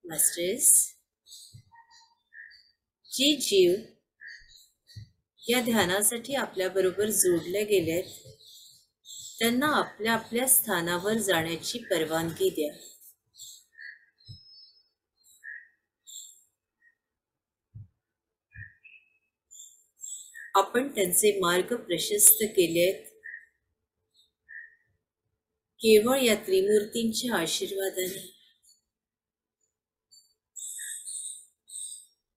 मास्टर्स, जी जीव या ध्यानासाठी आपल्या बरोबर जोडले गेलेत, त्यांना आपल्या आपल्या स्थानावर जाण्याची परवानगी द्या. आपण त्यांचे मार्ग प्रशस्त केलेत केवळ या त्रिमूर्तींच्या आशीर्वादाने.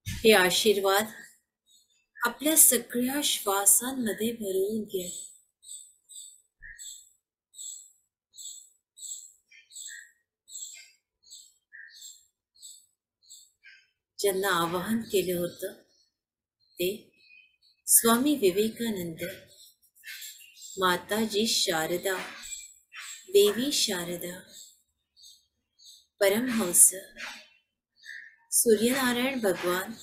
हे आशीर्वाद आपल्या सगळ्या श्वासांमध्ये भरवून घ्या. ज्यांना आवाहन केलं होतं ते स्वामी विवेकानंद, माताजी शारदा, देवी शारदा, परमहंस, सूर्यनारायण भगवान,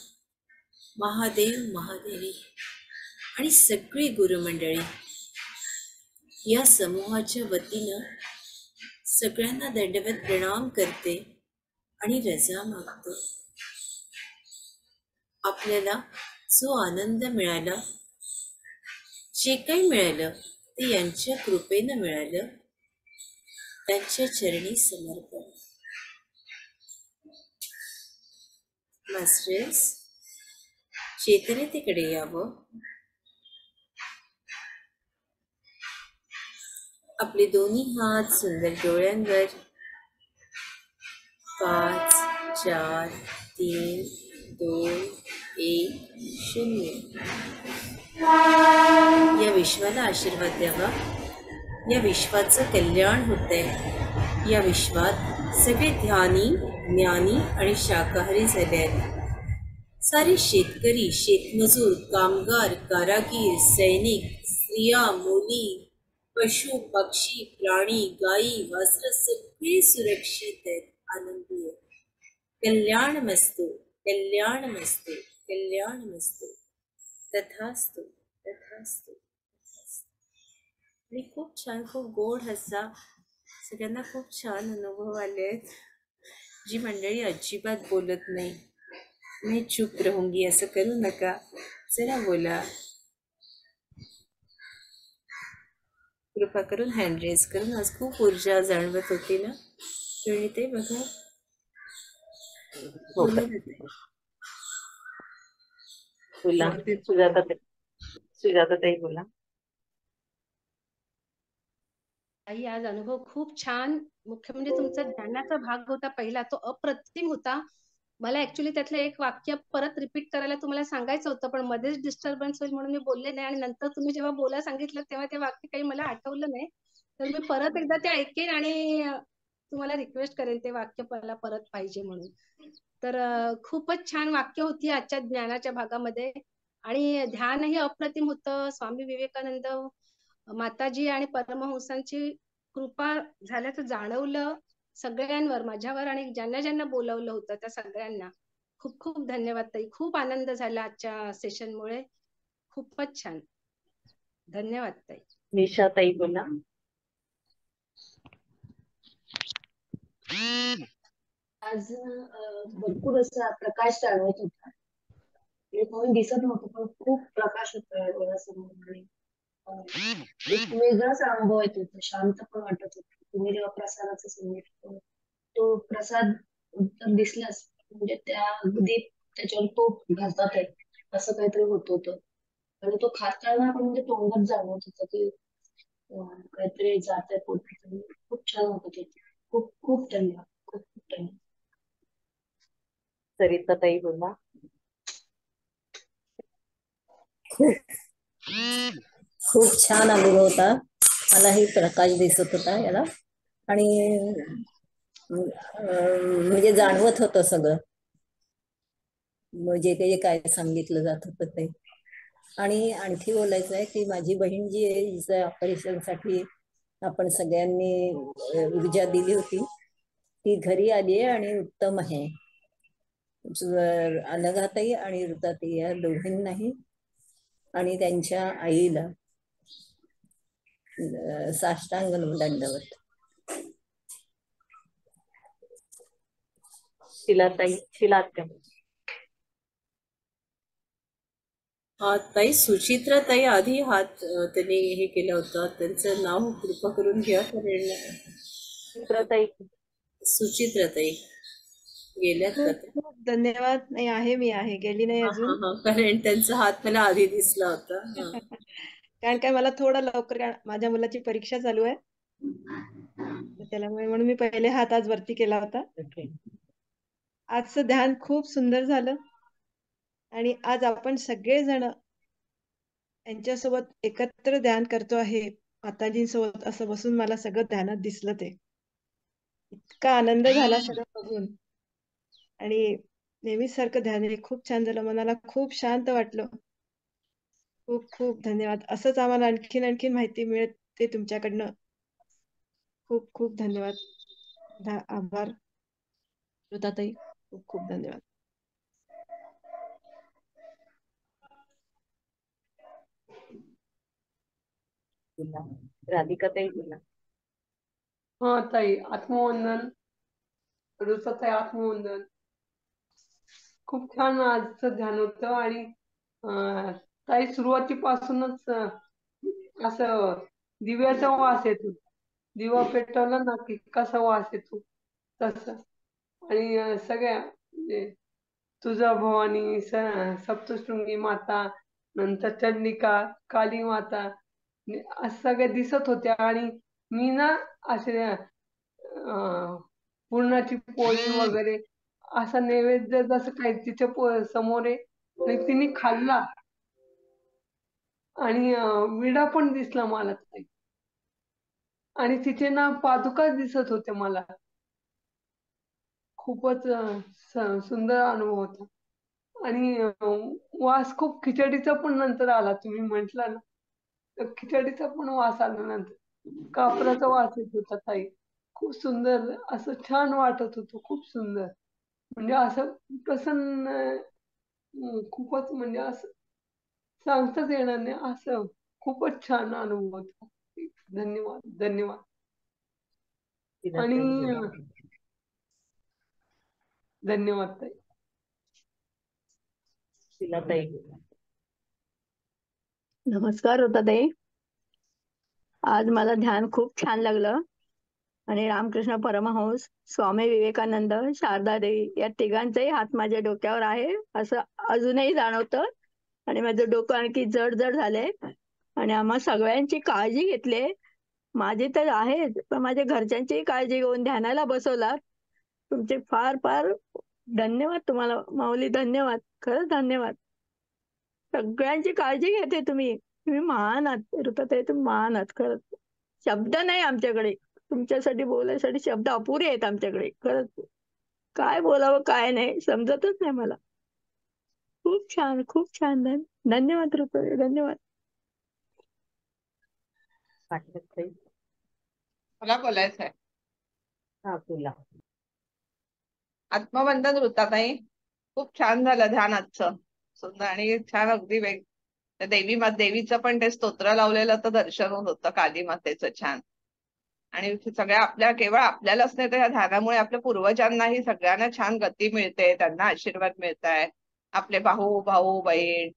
महादेव महादेवी आणि सगळी गुरुमंडळी या समूहाच्या वतीनं सगळ्यांना दंडवत प्रणाम करते आणि रजा मागतो. आपल्याला जो आनंद मिळाला, जे काही मिळालं ते यांच्या कृपेनं मिळालं. त्यांच्या चरणी समर्पण. मास्टर्स, चेतनतेकडे यावं. आपले दोन्ही हात सुंदर डोळ्यांवर. 5, 4, 3, 2, 1, 0. या विश्वाला आशीर्वाद द्यावा. या विश्वाचं कल्याण होतंय. या विश्वात सगळे ध्यानी, ज्ञानी आणि शाकाहारी झाले आहेत. सारे शेतकरी, शेतमजूर, कामगार, कारागीर, सैनिक, स्त्रिया, मुली, पशु, पक्षी, प्राणी, गायी, वासरं सगळे सुरक्षित आहेत, आनंदी आहेत. कल्याण मस्तु, कल्याण मस्तु, कल्याण मस्तु. तथास्तु, तथास्तु. आणि खूप छान, खूप गोड हसा. सगळ्यांना खूप छान अनुभव आलेत. जी मंडळी अजिबात बोलत नाही, मी चुप रहूंगी असं करू नका, जरा बोला. कृपा करून हँड रेज करून. आज खूप ऊर्जा जाणवत होती ना ते बघा. बोला
बोला. सुजाताताई बोला.
आई, आज अनुभव खूप छान. मुख्य म्हणजे तुमचा ध्यानाचा भाग होता पहिला, तो अप्रतिम होता. मला ऍक्च्युली त्यातलं एक वाक्य परत रिपीट करायला तुम्हाला सांगायचं होतं, पण मध्येच डिस्टर्बन्स होईल म्हणून मी बोलले नाही. आणि नंतर तुम्ही जेव्हा बोला सांगितलं तेव्हा ते वाक्य काही मला आठवलं नाही. तर मी परत एकदा ते ऐकेन आणि तुम्हाला रिक्वेस्ट करेन ते वाक्य मला परत पाहिजे म्हणून. तर खूपच छान वाक्य होती आजच्या ज्ञानाच्या भागामध्ये. आणि ध्यानही अप्रतिम होतं. स्वामी विवेकानंद, माताजी आणि परमहंसांची कृपा झाल्याचं जाणवलं सगळ्यांवर, माझ्यावर आणि ज्यांना ज्यांना बोलवलं होतं त्या सगळ्यांना. खूप खूप धन्यवाद ताई. खूप आनंद झाला आजच्या सेशनमुळे. खूपच छान. धन्यवाद ताई.
निशाताई बोला.
आज भरपूर असा प्रकाश जाणवत होता. कोणी दिसत नव्हतं पण खूप प्रकाश होता डोळ्यासमोर. आणि एक वेगळाच अनुभव येत होता. शांत पण वाटत होतं. तुम्ही जेव्हा प्रसादाचं सांगितलं, तो प्रसाद तर दिसलाच, म्हणजे त्या अगदी त्याच्यावर तोप घालतात आहे असं काहीतरी होत होतं. आणि तो खाताना पण म्हणजे तोंडात जाणवत होतं की काहीतरी जात आहे पोटात. खूप छान होतं ते. खूप खूप धन्यवाद. खूप खूप धन्यवाद.
सरिताताई बोला.
खूप छान अनुभव होता. मलाही प्रकाश दिसत होता याला. आणि म्हणजे जाणवत होतं सगळं, म्हणजे काही काय सांगितलं जात होतं ते. आणि आणखी बोलायचं आहे की माझी बहीण जी आहे, हिच्या ऑपरेशनसाठी आपण सगळ्यांनी ऊर्जा दिली होती, ती घरी आली आहे आणि उत्तम आहे. अनघाताई आणि ऋताताई या दोघींनाही आणि त्यांच्या आईला साष्टांग दंडवत.
शिलाताई, शिलात्या.
हा ताई, सुचित्रा ताई आधी हात त्यांनी हे केलं होतं. त्यांचं नाव कृपा करून घ्या. कारण
सुचित्राताई.
सुचित्रा ताई गेल्यात का
खूप
ते?
खूप धन्यवाद. नाही आहे, मी आहे, गेली नाही
हा हा
अजून.
हा, कारण त्यांचा हात मला आधी दिसला होता. हा.
कारण काय मला थोडं लवकर, कारण माझ्या मुलाची परीक्षा चालू आहे, तर त्याच्यामुळे म्हणून मी पहिले हात आज वरती केला होता.
ओके.
आजचं ध्यान खूप सुंदर झालं आणि आज आपण सगळेजण यांच्यासोबत एकत्र ध्यान करतो आहे. माताजींसोबत असं बसून मला सगळं ध्यानात दिसलं ते. इतका आनंद झाला सगळं बघून आणि नेहमीच सारखं ध्यान हे खूप छान झालं. मनाला खूप शांत वाटलं. खूप खूप धन्यवाद. असंच आम्हाला आणखीन आणखीन माहिती मिळते तुमच्याकडनं. खूप खूप धन्यवाद. आभार ऋताताई. खूप खूप धन्यवाद.
बोला. राधिकाताई बोला.
हा ताई, आत्मवंदन. ऋताताई, आत्मवंदन. खूप छान आजचं ध्यान होतं आणि ताई सुरुवातीपासूनच असं दिव्याचा वास येतो. दिवा पेटवला ना की कसा वास येतो तसं. आणि सगळ्या म्हणजे तुळजाभवानी, सप्तशृंगी माता, नंतर चंडिका, काली माता असं सगळे दिसत होत्या आणि मी ना असे पुरणाची पोळी वगैरे असा नैवेद्य जसं काही तिच्या समोर आहे आणि तिने खाल्ला आणि विडा पण दिसला मला ताई. आणि तिथे ना पादुका दिसत होत्या मला. खूपच सुंदर अनुभव होता. आणि वास खूप खिचडीचा पण नंतर आला, तुम्ही म्हटला ना, तर खिचडीचा पण वास आला नंतर. कापराचा वास येत होता ताई. खूप सुंदर असं छान वाटत होतं, खूप सुंदर. म्हणजे असं प्रसन्न खूपच म्हणजे असं सांगताच येणार नाही, असं खूपच छान अनुभव होता. धन्यवाद धन्यवाद. आणि
शीलाताई बोला.
धन्यवाद ताई.
शीलाताई बोला.
नमस्कार ऋताताई. आज मला ध्यान खूप छान लागलं आणि रामकृष्ण परमहंस, स्वामी विवेकानंद, शारदा देवी या तिघांचाही हात माझ्या डोक्यावर आहे असं अजूनही जाणवतं आणि माझं डोकं आणखी जड जड झालंय आणि आम्हा सगळ्यांची काळजी घेतली. माझी तर आहेच, पण माझ्या घरच्यांचीही काळजी घेऊन ध्यानाला बसवलात. तुमचे फार फार धन्यवाद. तुम्हाला माऊली धन्यवाद, खरंच धन्यवाद. सगळ्यांची काळजी घेते तुम्ही. तुम्ही महान आहात ऋताताई, तुम्ही महान आहात खरंच. शब्द नाही आमच्याकडे, तुमच्यासाठी बोलायसाठी शब्द अपुरे आहेत आमच्याकडे खरंच. काय बोलावं काय नाही समजतच नाही मला. खूप छान, खूप छान. धन्यवाद ऋताताई, धन्यवाद.
पाठक ताई.
मला बोलायचं आहे.
हा बोला.
आत्मवंदन ऋताताई. खूप छान झालं ध्यान आजचं. सुंदर आणि छान अगदी त्या देवीचं पण ते स्तोत्र लावलेलं तर दर्शन होत होतं काली मातेचं छान. आणि सगळ्या आपल्या केवळ आपल्यालाच नाही तर या ध्यानामुळे आपल्या पूर्वजांनाही सगळ्यांना छान गती मिळते, त्यांना आशीर्वाद मिळताय. आपले भाऊ भाऊ बहीण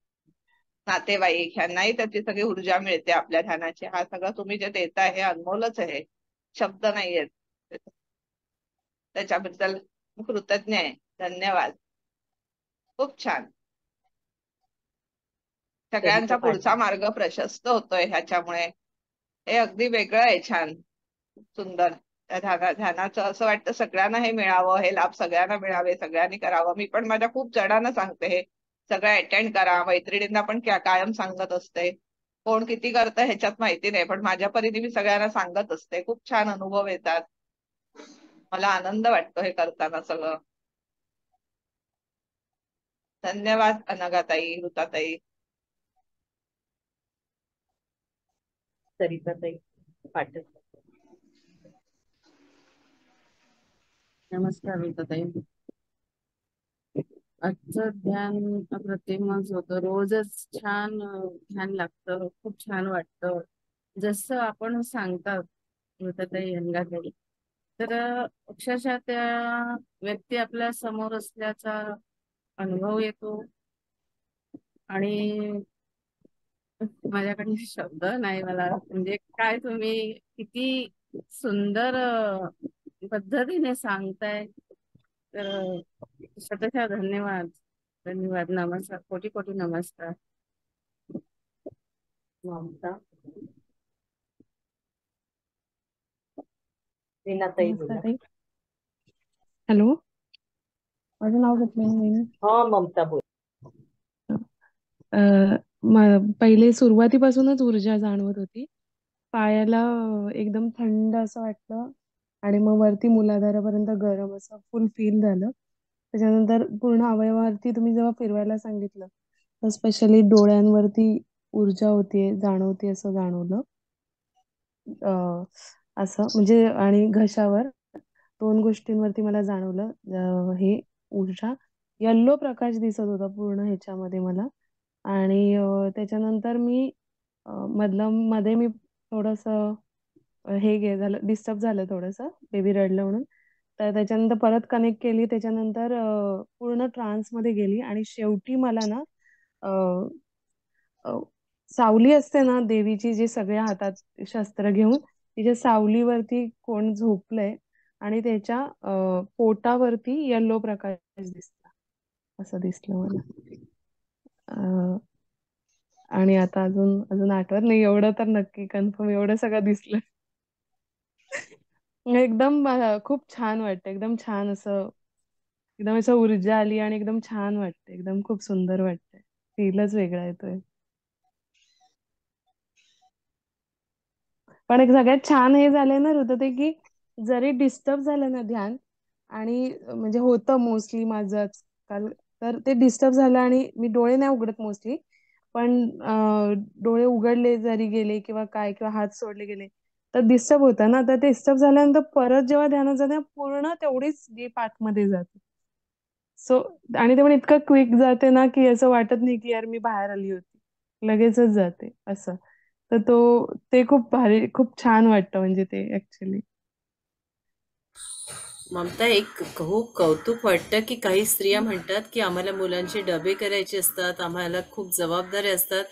नातेवाईक ह्यांनाही त्याची सगळी ऊर्जा मिळते आपल्या ध्यानाची. हा सगळं तुम्ही जे देताय हे अनमोलच आहे, शब्द नाहीयेत. त्याच्याबद्दल कृतज्ञ आहे. धन्यवाद. खूप छान. सगळ्यांचा
सरिता
पुढचा
पाठक.
मार्ग प्रशस्त होतोय ह्याच्यामुळे. हे अगदी वेगळं आहे, छान सुंदर. त्या ध्यानाचं असं वाटतं सगळ्यांना हे मिळावं, हे लाभ सगळ्यांना मिळावे, सगळ्यांनी करावं. मी पण माझ्या खूप जणांना सांगते हे सगळं अटेंड करा. मैत्रिणींना पण कायम सांगत असते. कोण किती करतं ह्याच्यात माहिती नाही, पण माझ्या परीने मी सगळ्यांना सांगत असते. खूप छान अनुभव येतात. मला आनंद वाटतो हे करताना सगळं. धन्यवाद अनघाताई, ऋताताई.
सरिताताई पाठक.
नमस्कार ऋताताई. आजचं ध्यान अप्रतिमच होतं. रोजच छान ध्यान लागतं, खूप छान वाटतं. जसं आपण सांगतात ऋताताई, अंगाताई, तर अक्षरशः त्या व्यक्ती आपल्या समोर असल्याचा अनुभव येतो. आणि माझ्याकडे शब्द नाही मला, म्हणजे काय तुम्ही किती सुंदर पद्धतीने सांगताय. तर शतशः धन्यवाद. धन्यवाद. नमस्कार. कोटी कोटी नमस्कार.
ममता. मीनाताई
नमस्कार
बोला.
ताई. हॅलो, माझं नाव घेतलं नाही.
हो ममता बोल.
पहिले सुरुवातीपासूनच ऊर्जा जाणवत होती. पायाला एकदम थंड असं वाटलं आणि मग वरती मूलाधारापर्यंत गरम असं फुल फील झालं. त्याच्यानंतर पूर्ण अवयवावरती तुम्ही जेव्हा फिरवायला सांगितलं तर स्पेशली डोळ्यांवरती ऊर्जा होतीये, जाणवते असं जाणवलं. असं म्हणजे आणि घशावर 2 गोष्टींवरती मला जाणवलं. हे ऊर्जा येल्लो प्रकाश दिसत होता पूर्ण ह्याच्यामध्ये मला. आणि त्याच्यानंतर मी मध्ये मी थोडंसं झालं, डिस्टर्ब झालं थोडंसं, बेबी रडलं म्हणून. तर त्याच्यानंतर परत कनेक्ट केली. त्याच्यानंतर पूर्ण ट्रान्समध्ये गेली आणि शेवटी मला ना अ, अ, सावली असते ना देवीची, जी सगळ्या हातात शस्त्र घेऊन तिच्या सावलीवरती कोण झोपलंय आणि त्याच्या पोटावरती येल्लो प्रकाश दिसला, असं दिसलं मला. अ, आणि आता अजून अजून आठवत नाही, एवढं तर नक्की कन्फर्म एवढं सगळं दिसलं. एकदम खूप छान वाटतं, एकदम छान असं, एकदम असं ऊर्जा आली आणि एकदम छान वाटतं, एकदम खूप सुंदर वाटतंय. फीलच वेगळा येतोय. पण एक सगळ्यात छान हे झालंय ना ऋतुते, की जरी डिस्टर्ब झालं ना ध्यान, आणि म्हणजे होतं मोस्टली माझं आजकाल, तर ते डिस्टर्ब झालं आणि मी डोळे नाही उघडत मोस्टली, पण डोळे उघडले जरी गेले किंवा काय, किंवा हात सोडले गेले तर डिस्टर्ब होतं ना. तर डिस्टर्ब झाल्यानंतर परत जेव्हा ध्यानात जाते पूर्ण तेवढीच डीप आतमध्ये जाते. सो आणि ते पण इतकं क्विक जाते ना की असं वाटत नाही की यार मी बाहेर आली होती, लगेचच जाते असं. तर ते खूप भारी, खूप छान वाटतं म्हणजे ते ऍक्च्युली.
ममता, एक खूप कौतुक वाटतं की काही स्त्रिया म्हणतात की आम्हाला मुलांचे डबे करायचे असतात, आम्हाला खूप जबाबदाऱ्या असतात,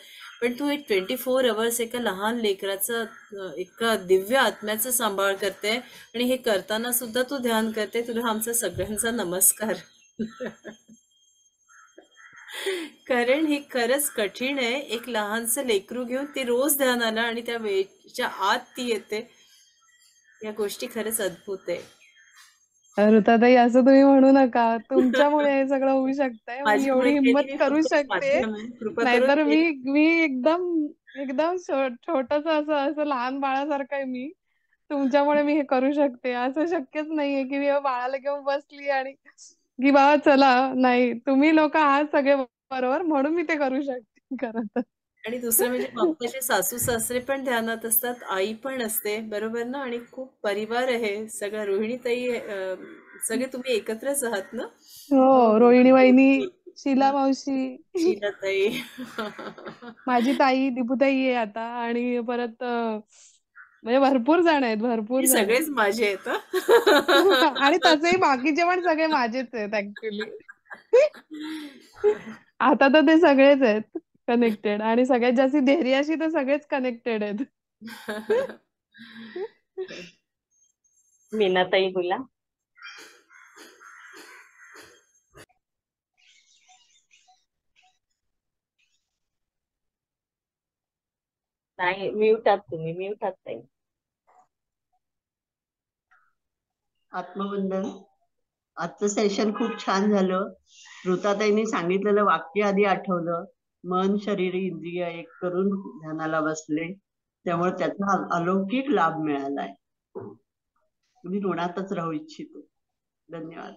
पण तू एक 24 hours एका लहान लेकराचं एका दिव्य आत्म्याचं सांभाळ करते आणि हे करताना सुद्धा तू ध्यान करते. तुला आमचा सगळ्यांचा नमस्कार. कारण हे खरंच कठीण आहे. एक लहानसं लेकरू घेऊन ती रोज ध्यानाला आणि त्या वेळेच्या आत ती येते. या गोष्टी खरंच अद्भुत आहे.
ऋताताई, असं तुम्ही म्हणू नका. तुमच्यामुळे हे सगळं होऊ शकतंय, मी
माझ्यामुळे
एवढी हिंमत
केलेली
करू
फक्त
शकते.
माध्यम आहे. कृपा करून
नाहीतर
ते
मी एकदम एकदम छोटस असं असं लहान बाळासारखं आहे मी. तुमच्यामुळे मी हे करू शकते. असं शक्यच नाहीये की मी बाळाला घेऊन बसली आणि की बाबा चला. नाही, तुम्ही लोक आहात सगळे बरोबर, म्हणून मी ते करू शकते खरं तर.
आणि दुसरं म्हणजे ममताचे सासू-सासरे पण ध्यानात असतात, आई पण असते, बरोबर ना? आणि खूप परिवार आहे सगळा. रोहिणीताई, सगळे तुम्ही एकत्रच आहात ना?
हो, रोहिणी वहिनी, शीला मावशी,
शीलाताई.
माझी ताई दीपूताई आहे आता, आणि परत म्हणजे भरपूर जण आहेत, भरपूर
हे
जण आहेत.
सगळेच माझे आहेत
आणि
हं.
तसेही बाकीचे पण सगळे माझेच आहेत ऍक्च्युली. आता तर ते सगळेच आहेत कनेक्टेड, आणि सगळ्यात जास्त धैर्याशी तर सगळेच कनेक्टेड आहेत.
मीनाताई बोला. नाही, म्यूट आहात तुम्ही, म्यूट आहात ताई.
आत्मवंदन. आजचं सेशन खूप छान झालं. ऋताताईंनी सांगितलेलं वाक्य आधी आठवलं. मन, शरीर, इंद्रिय एक करून ध्यानाला बसले, त्यामुळे त्याचा अलौकिक लाभ मिळालाय. मी ऋणातच राहू इच्छितो. धन्यवाद.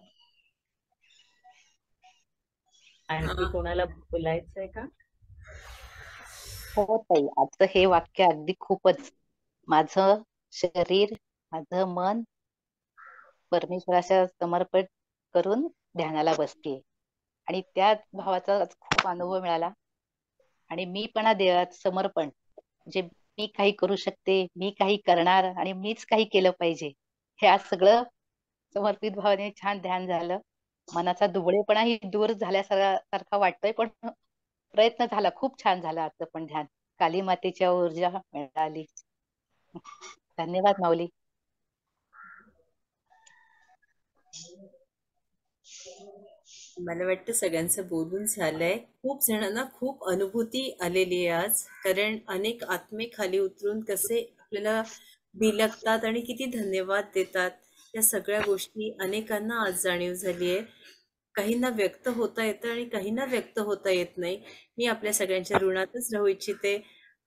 आणखी कोणाला बोलायचंय का? हो ताई, आजचं हे वाक्य अगदी खूपच. माझं शरीर, माझं मन परमेश्वराच्या समर्पित करून ध्यानाला बसते, आणि त्या भावाचा आज खूप अनुभव मिळाला. आणि मी पण देवात समर्पण, म्हणजे मी काही करू शकते, मी काही करणार आणि मीच काही केलं पाहिजे, हे आज सगळं समर्पित भावाने छान ध्यान झालं. मनाचा दुबळेपणाही दूर झाल्यासारखा वाटतोय, पण प्रयत्न झाला. खूप छान झालं आजचं पण ध्यान. काली मातेच्या ऊर्जा मिळाली. धन्यवाद माऊली.
मला वाटतं सगळ्यांचं बोलून झालंय. खूप जणांना खूप अनुभूती आलेली आहे आज. कारण अनेक आत्मे खाली उतरून कसे आपल्याला बिलगतात आणि किती धन्यवाद देतात. या सगळ्या गोष्टी अनेकांना आज जाणीव झाली आहे. काहींना व्यक्त होता येतं आणि काहींना व्यक्त होता येत नाही. मी आपल्या सगळ्यांच्या ऋणातच राहू इच्छिते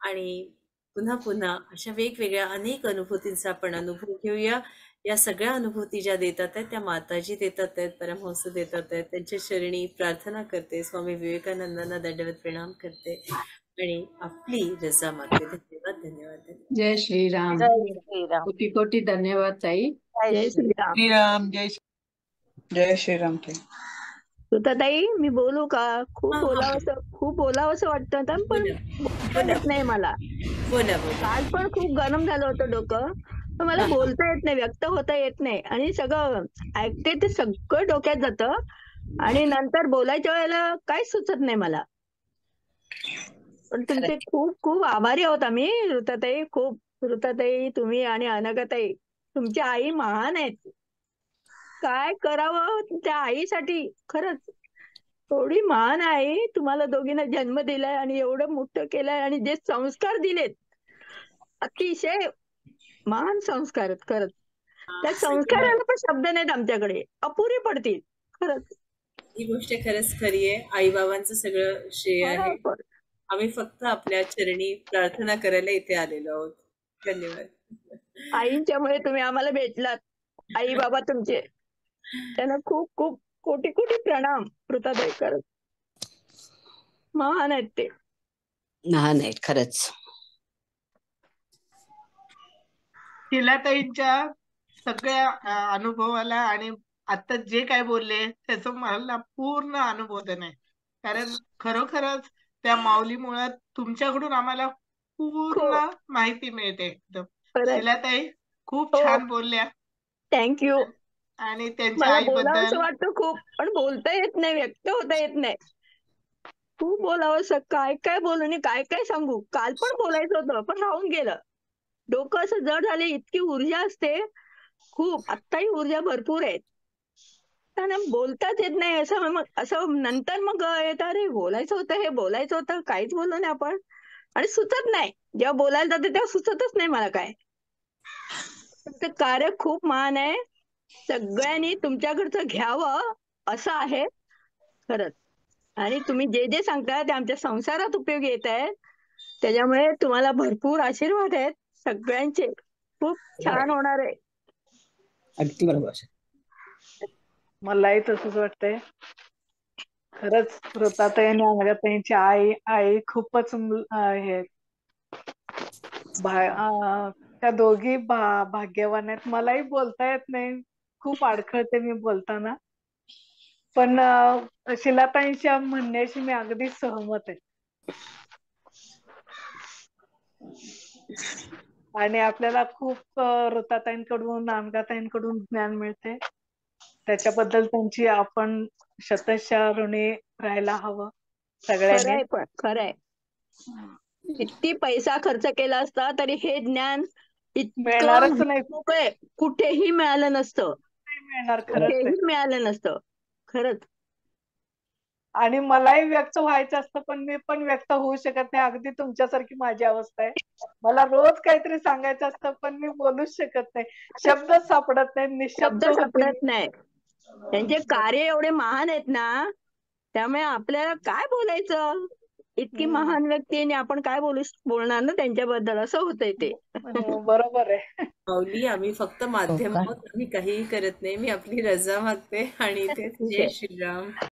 आणि पुन्हा पुन्हा अशा वेगवेगळ्या अनेक अनुभूतींचा आपण अनुभव घेऊया. या सगळ्या अनुभूती ज्या देतात आहेत त्या माताजी देतात आहेत, परमहंस देतात आहेत. त्यांच्या चरणी प्रार्थना करते, स्वामी विवेकानंदांना दंडवत प्रणाम करते आणि आपली रजा मागते. धन्यवाद धन्यवाद धन्यवाद.
जय श्रीराम.
जय श्रीराम.
कोटी कोटी धन्यवाद ताई.
जय
जय
श्री
श्रीराम.
श्रीराम जय श्रीराम ताई.
सुताताई मी बोलू का? खूप
हा हा
खूप बोलावंसं वाटतं होतं, पण
बोला
बोलता
बोला
येत नाही मला.
बोला बोला.
काल पण खूप गरम झालं होतं डोकं, पण मला
हा हा
बोलता येत नाही, व्यक्त होता येत नाही. आणि सगळं ऐकते ते सगळं डोक्यात जातं आणि नंतर बोलायच्या वेळेला काहीच सुचत नाही मला. पण तुमचे
खरंय.
खूप खूप आभारी आहोत आम्ही ऋताताई. खूप ऋताताई, तुम्ही आणि अनघाताई, तुमची आई महान आहेत. काय करावं त्या आईसाठी, खरंच एवढी महान आई. तुम्हाला दोघींना जन्म दिलाय आणि एवढं मोठं केलंय आणि जे संस्कार दिलेत, अतिशय महान संस्कार आहेत खरंच. त्या
सगळ्या
संस्काराला पण शब्द नाहीत आमच्याकडे, अपुरे पडतील खरंच.
ही गोष्ट खरंच खरी आहे. आईबाबांचं सगळं श्रेय आहे.
बरोबर.
आम्ही फक्त आपल्या चरणी प्रार्थना करायला इथे आलेलो आहोत. धन्यवाद.
आईंच्यामुळे तुम्ही आम्हाला भेटलात. आई बाबा तुमचे, त्यांना खूप खूप कोटी कोटी प्रणाम ऋताताई. खरंच महान आहेत ते.
महान आहेत खरंच.
शिलाताईंच्या सगळ्या अनुभवाला आणि आता जे काय बोलले त्याचं मला पूर्ण अनुमोदन आहे. कारण खरोखरच त्या माऊलीमुळे तुमच्याकडून आम्हाला पूर्ण
खूप
माहिती मिळते एकदम.
खरंय.
शिलाताई खूप
हो,
छान बोलल्या
थँक्यू.
आणि त्यांच्या
मला बोलावंसं
आईबद्दल
वाटतं खूप, पण बोलता येत नाही, व्यक्त होता येत नाही. खूप बोलावंसं, काय काय बोलू आणि काय काय सांगू. काल पण बोलायचं होतं पण राहून गेलं. डोकं असं जड झाले, इतकी ऊर्जा असते खूप. आत्ताही ऊर्जा भरपूर आहे, त्यांना बोलताच येत नाही. असं नंतर मग येतं, अरे बोलायचं होतं, हे बोलायचं होतं, काहीच बोललो नाही आपण. आणि सुचत नाही, जेव्हा बोलायला जाते तेव्हा सुचतच नाही मला काय. तुमचं कार्य खूप महान आहे. सगळ्यांनी तुमच्याकडचं घ्यावं असं आहे खरंच. आणि तुम्ही जे जे सांगताय ते आमच्या संसारात उपयोगी येत आहेत. त्याच्यामुळे तुम्हाला भरपूर आशीर्वाद आहेत सगळ्यांचे. खूप छान होणार आहे.
अगदी बरोबर.
मलाही तसंच वाटतंय. खरंच ऋताताई आणि अनघाताईंची आई खूपच हे त्या दोघी भाग्यवान आहेत. मलाही बोलता येत नाही, खूप अडखळते मी बोलताना. पण शिलाताईंच्या म्हणण्याशी मी अगदी सहमत आहे. आणि आपल्याला खूप ऋताताईंकडून अनघाताईंकडून ज्ञान मिळते. त्याच्याबद्दल त्यांची आपण शतशः ऋणी राहायला हवं सगळ्यांनी.
खरंय, पण खरंय. किती पैसा खर्च केला असता तरी हे ज्ञान इतकं
मिळणारच नाही,
खूप आहे, कुठेही मिळालं नसतं.
नाही मिळणार. खरंच आहे.
कुठेही मिळालं नसतं खरंच.
आणि मलाही व्यक्त व्हायचं असतं, पण मी पण व्यक्त होऊ शकत नाही. अगदी तुमच्यासारखी माझी अवस्था आहे. मला रोज काहीतरी सांगायचं असतं, पण मी बोलूच शकत नाही. शब्दच सापडत नाही,
शब्द
निशब्द होते
सापडत
मी.
नाही. त्यांचे कार्य एवढे महान आहेत ना, त्यामुळे आपल्याला काय बोलायचं. इतकी महान व्यक्ती आणि आपण काय बोलणार ना त्यांच्याबद्दल, असं होतंय ते.
बरोबर आहे.
माऊली, आम्ही फक्त माध्यम आहोत. आम्ही काहीही करत नाही. मी आपली रजा मागते आणि इथे
ठीक
जय
आहे.
श्रीराम.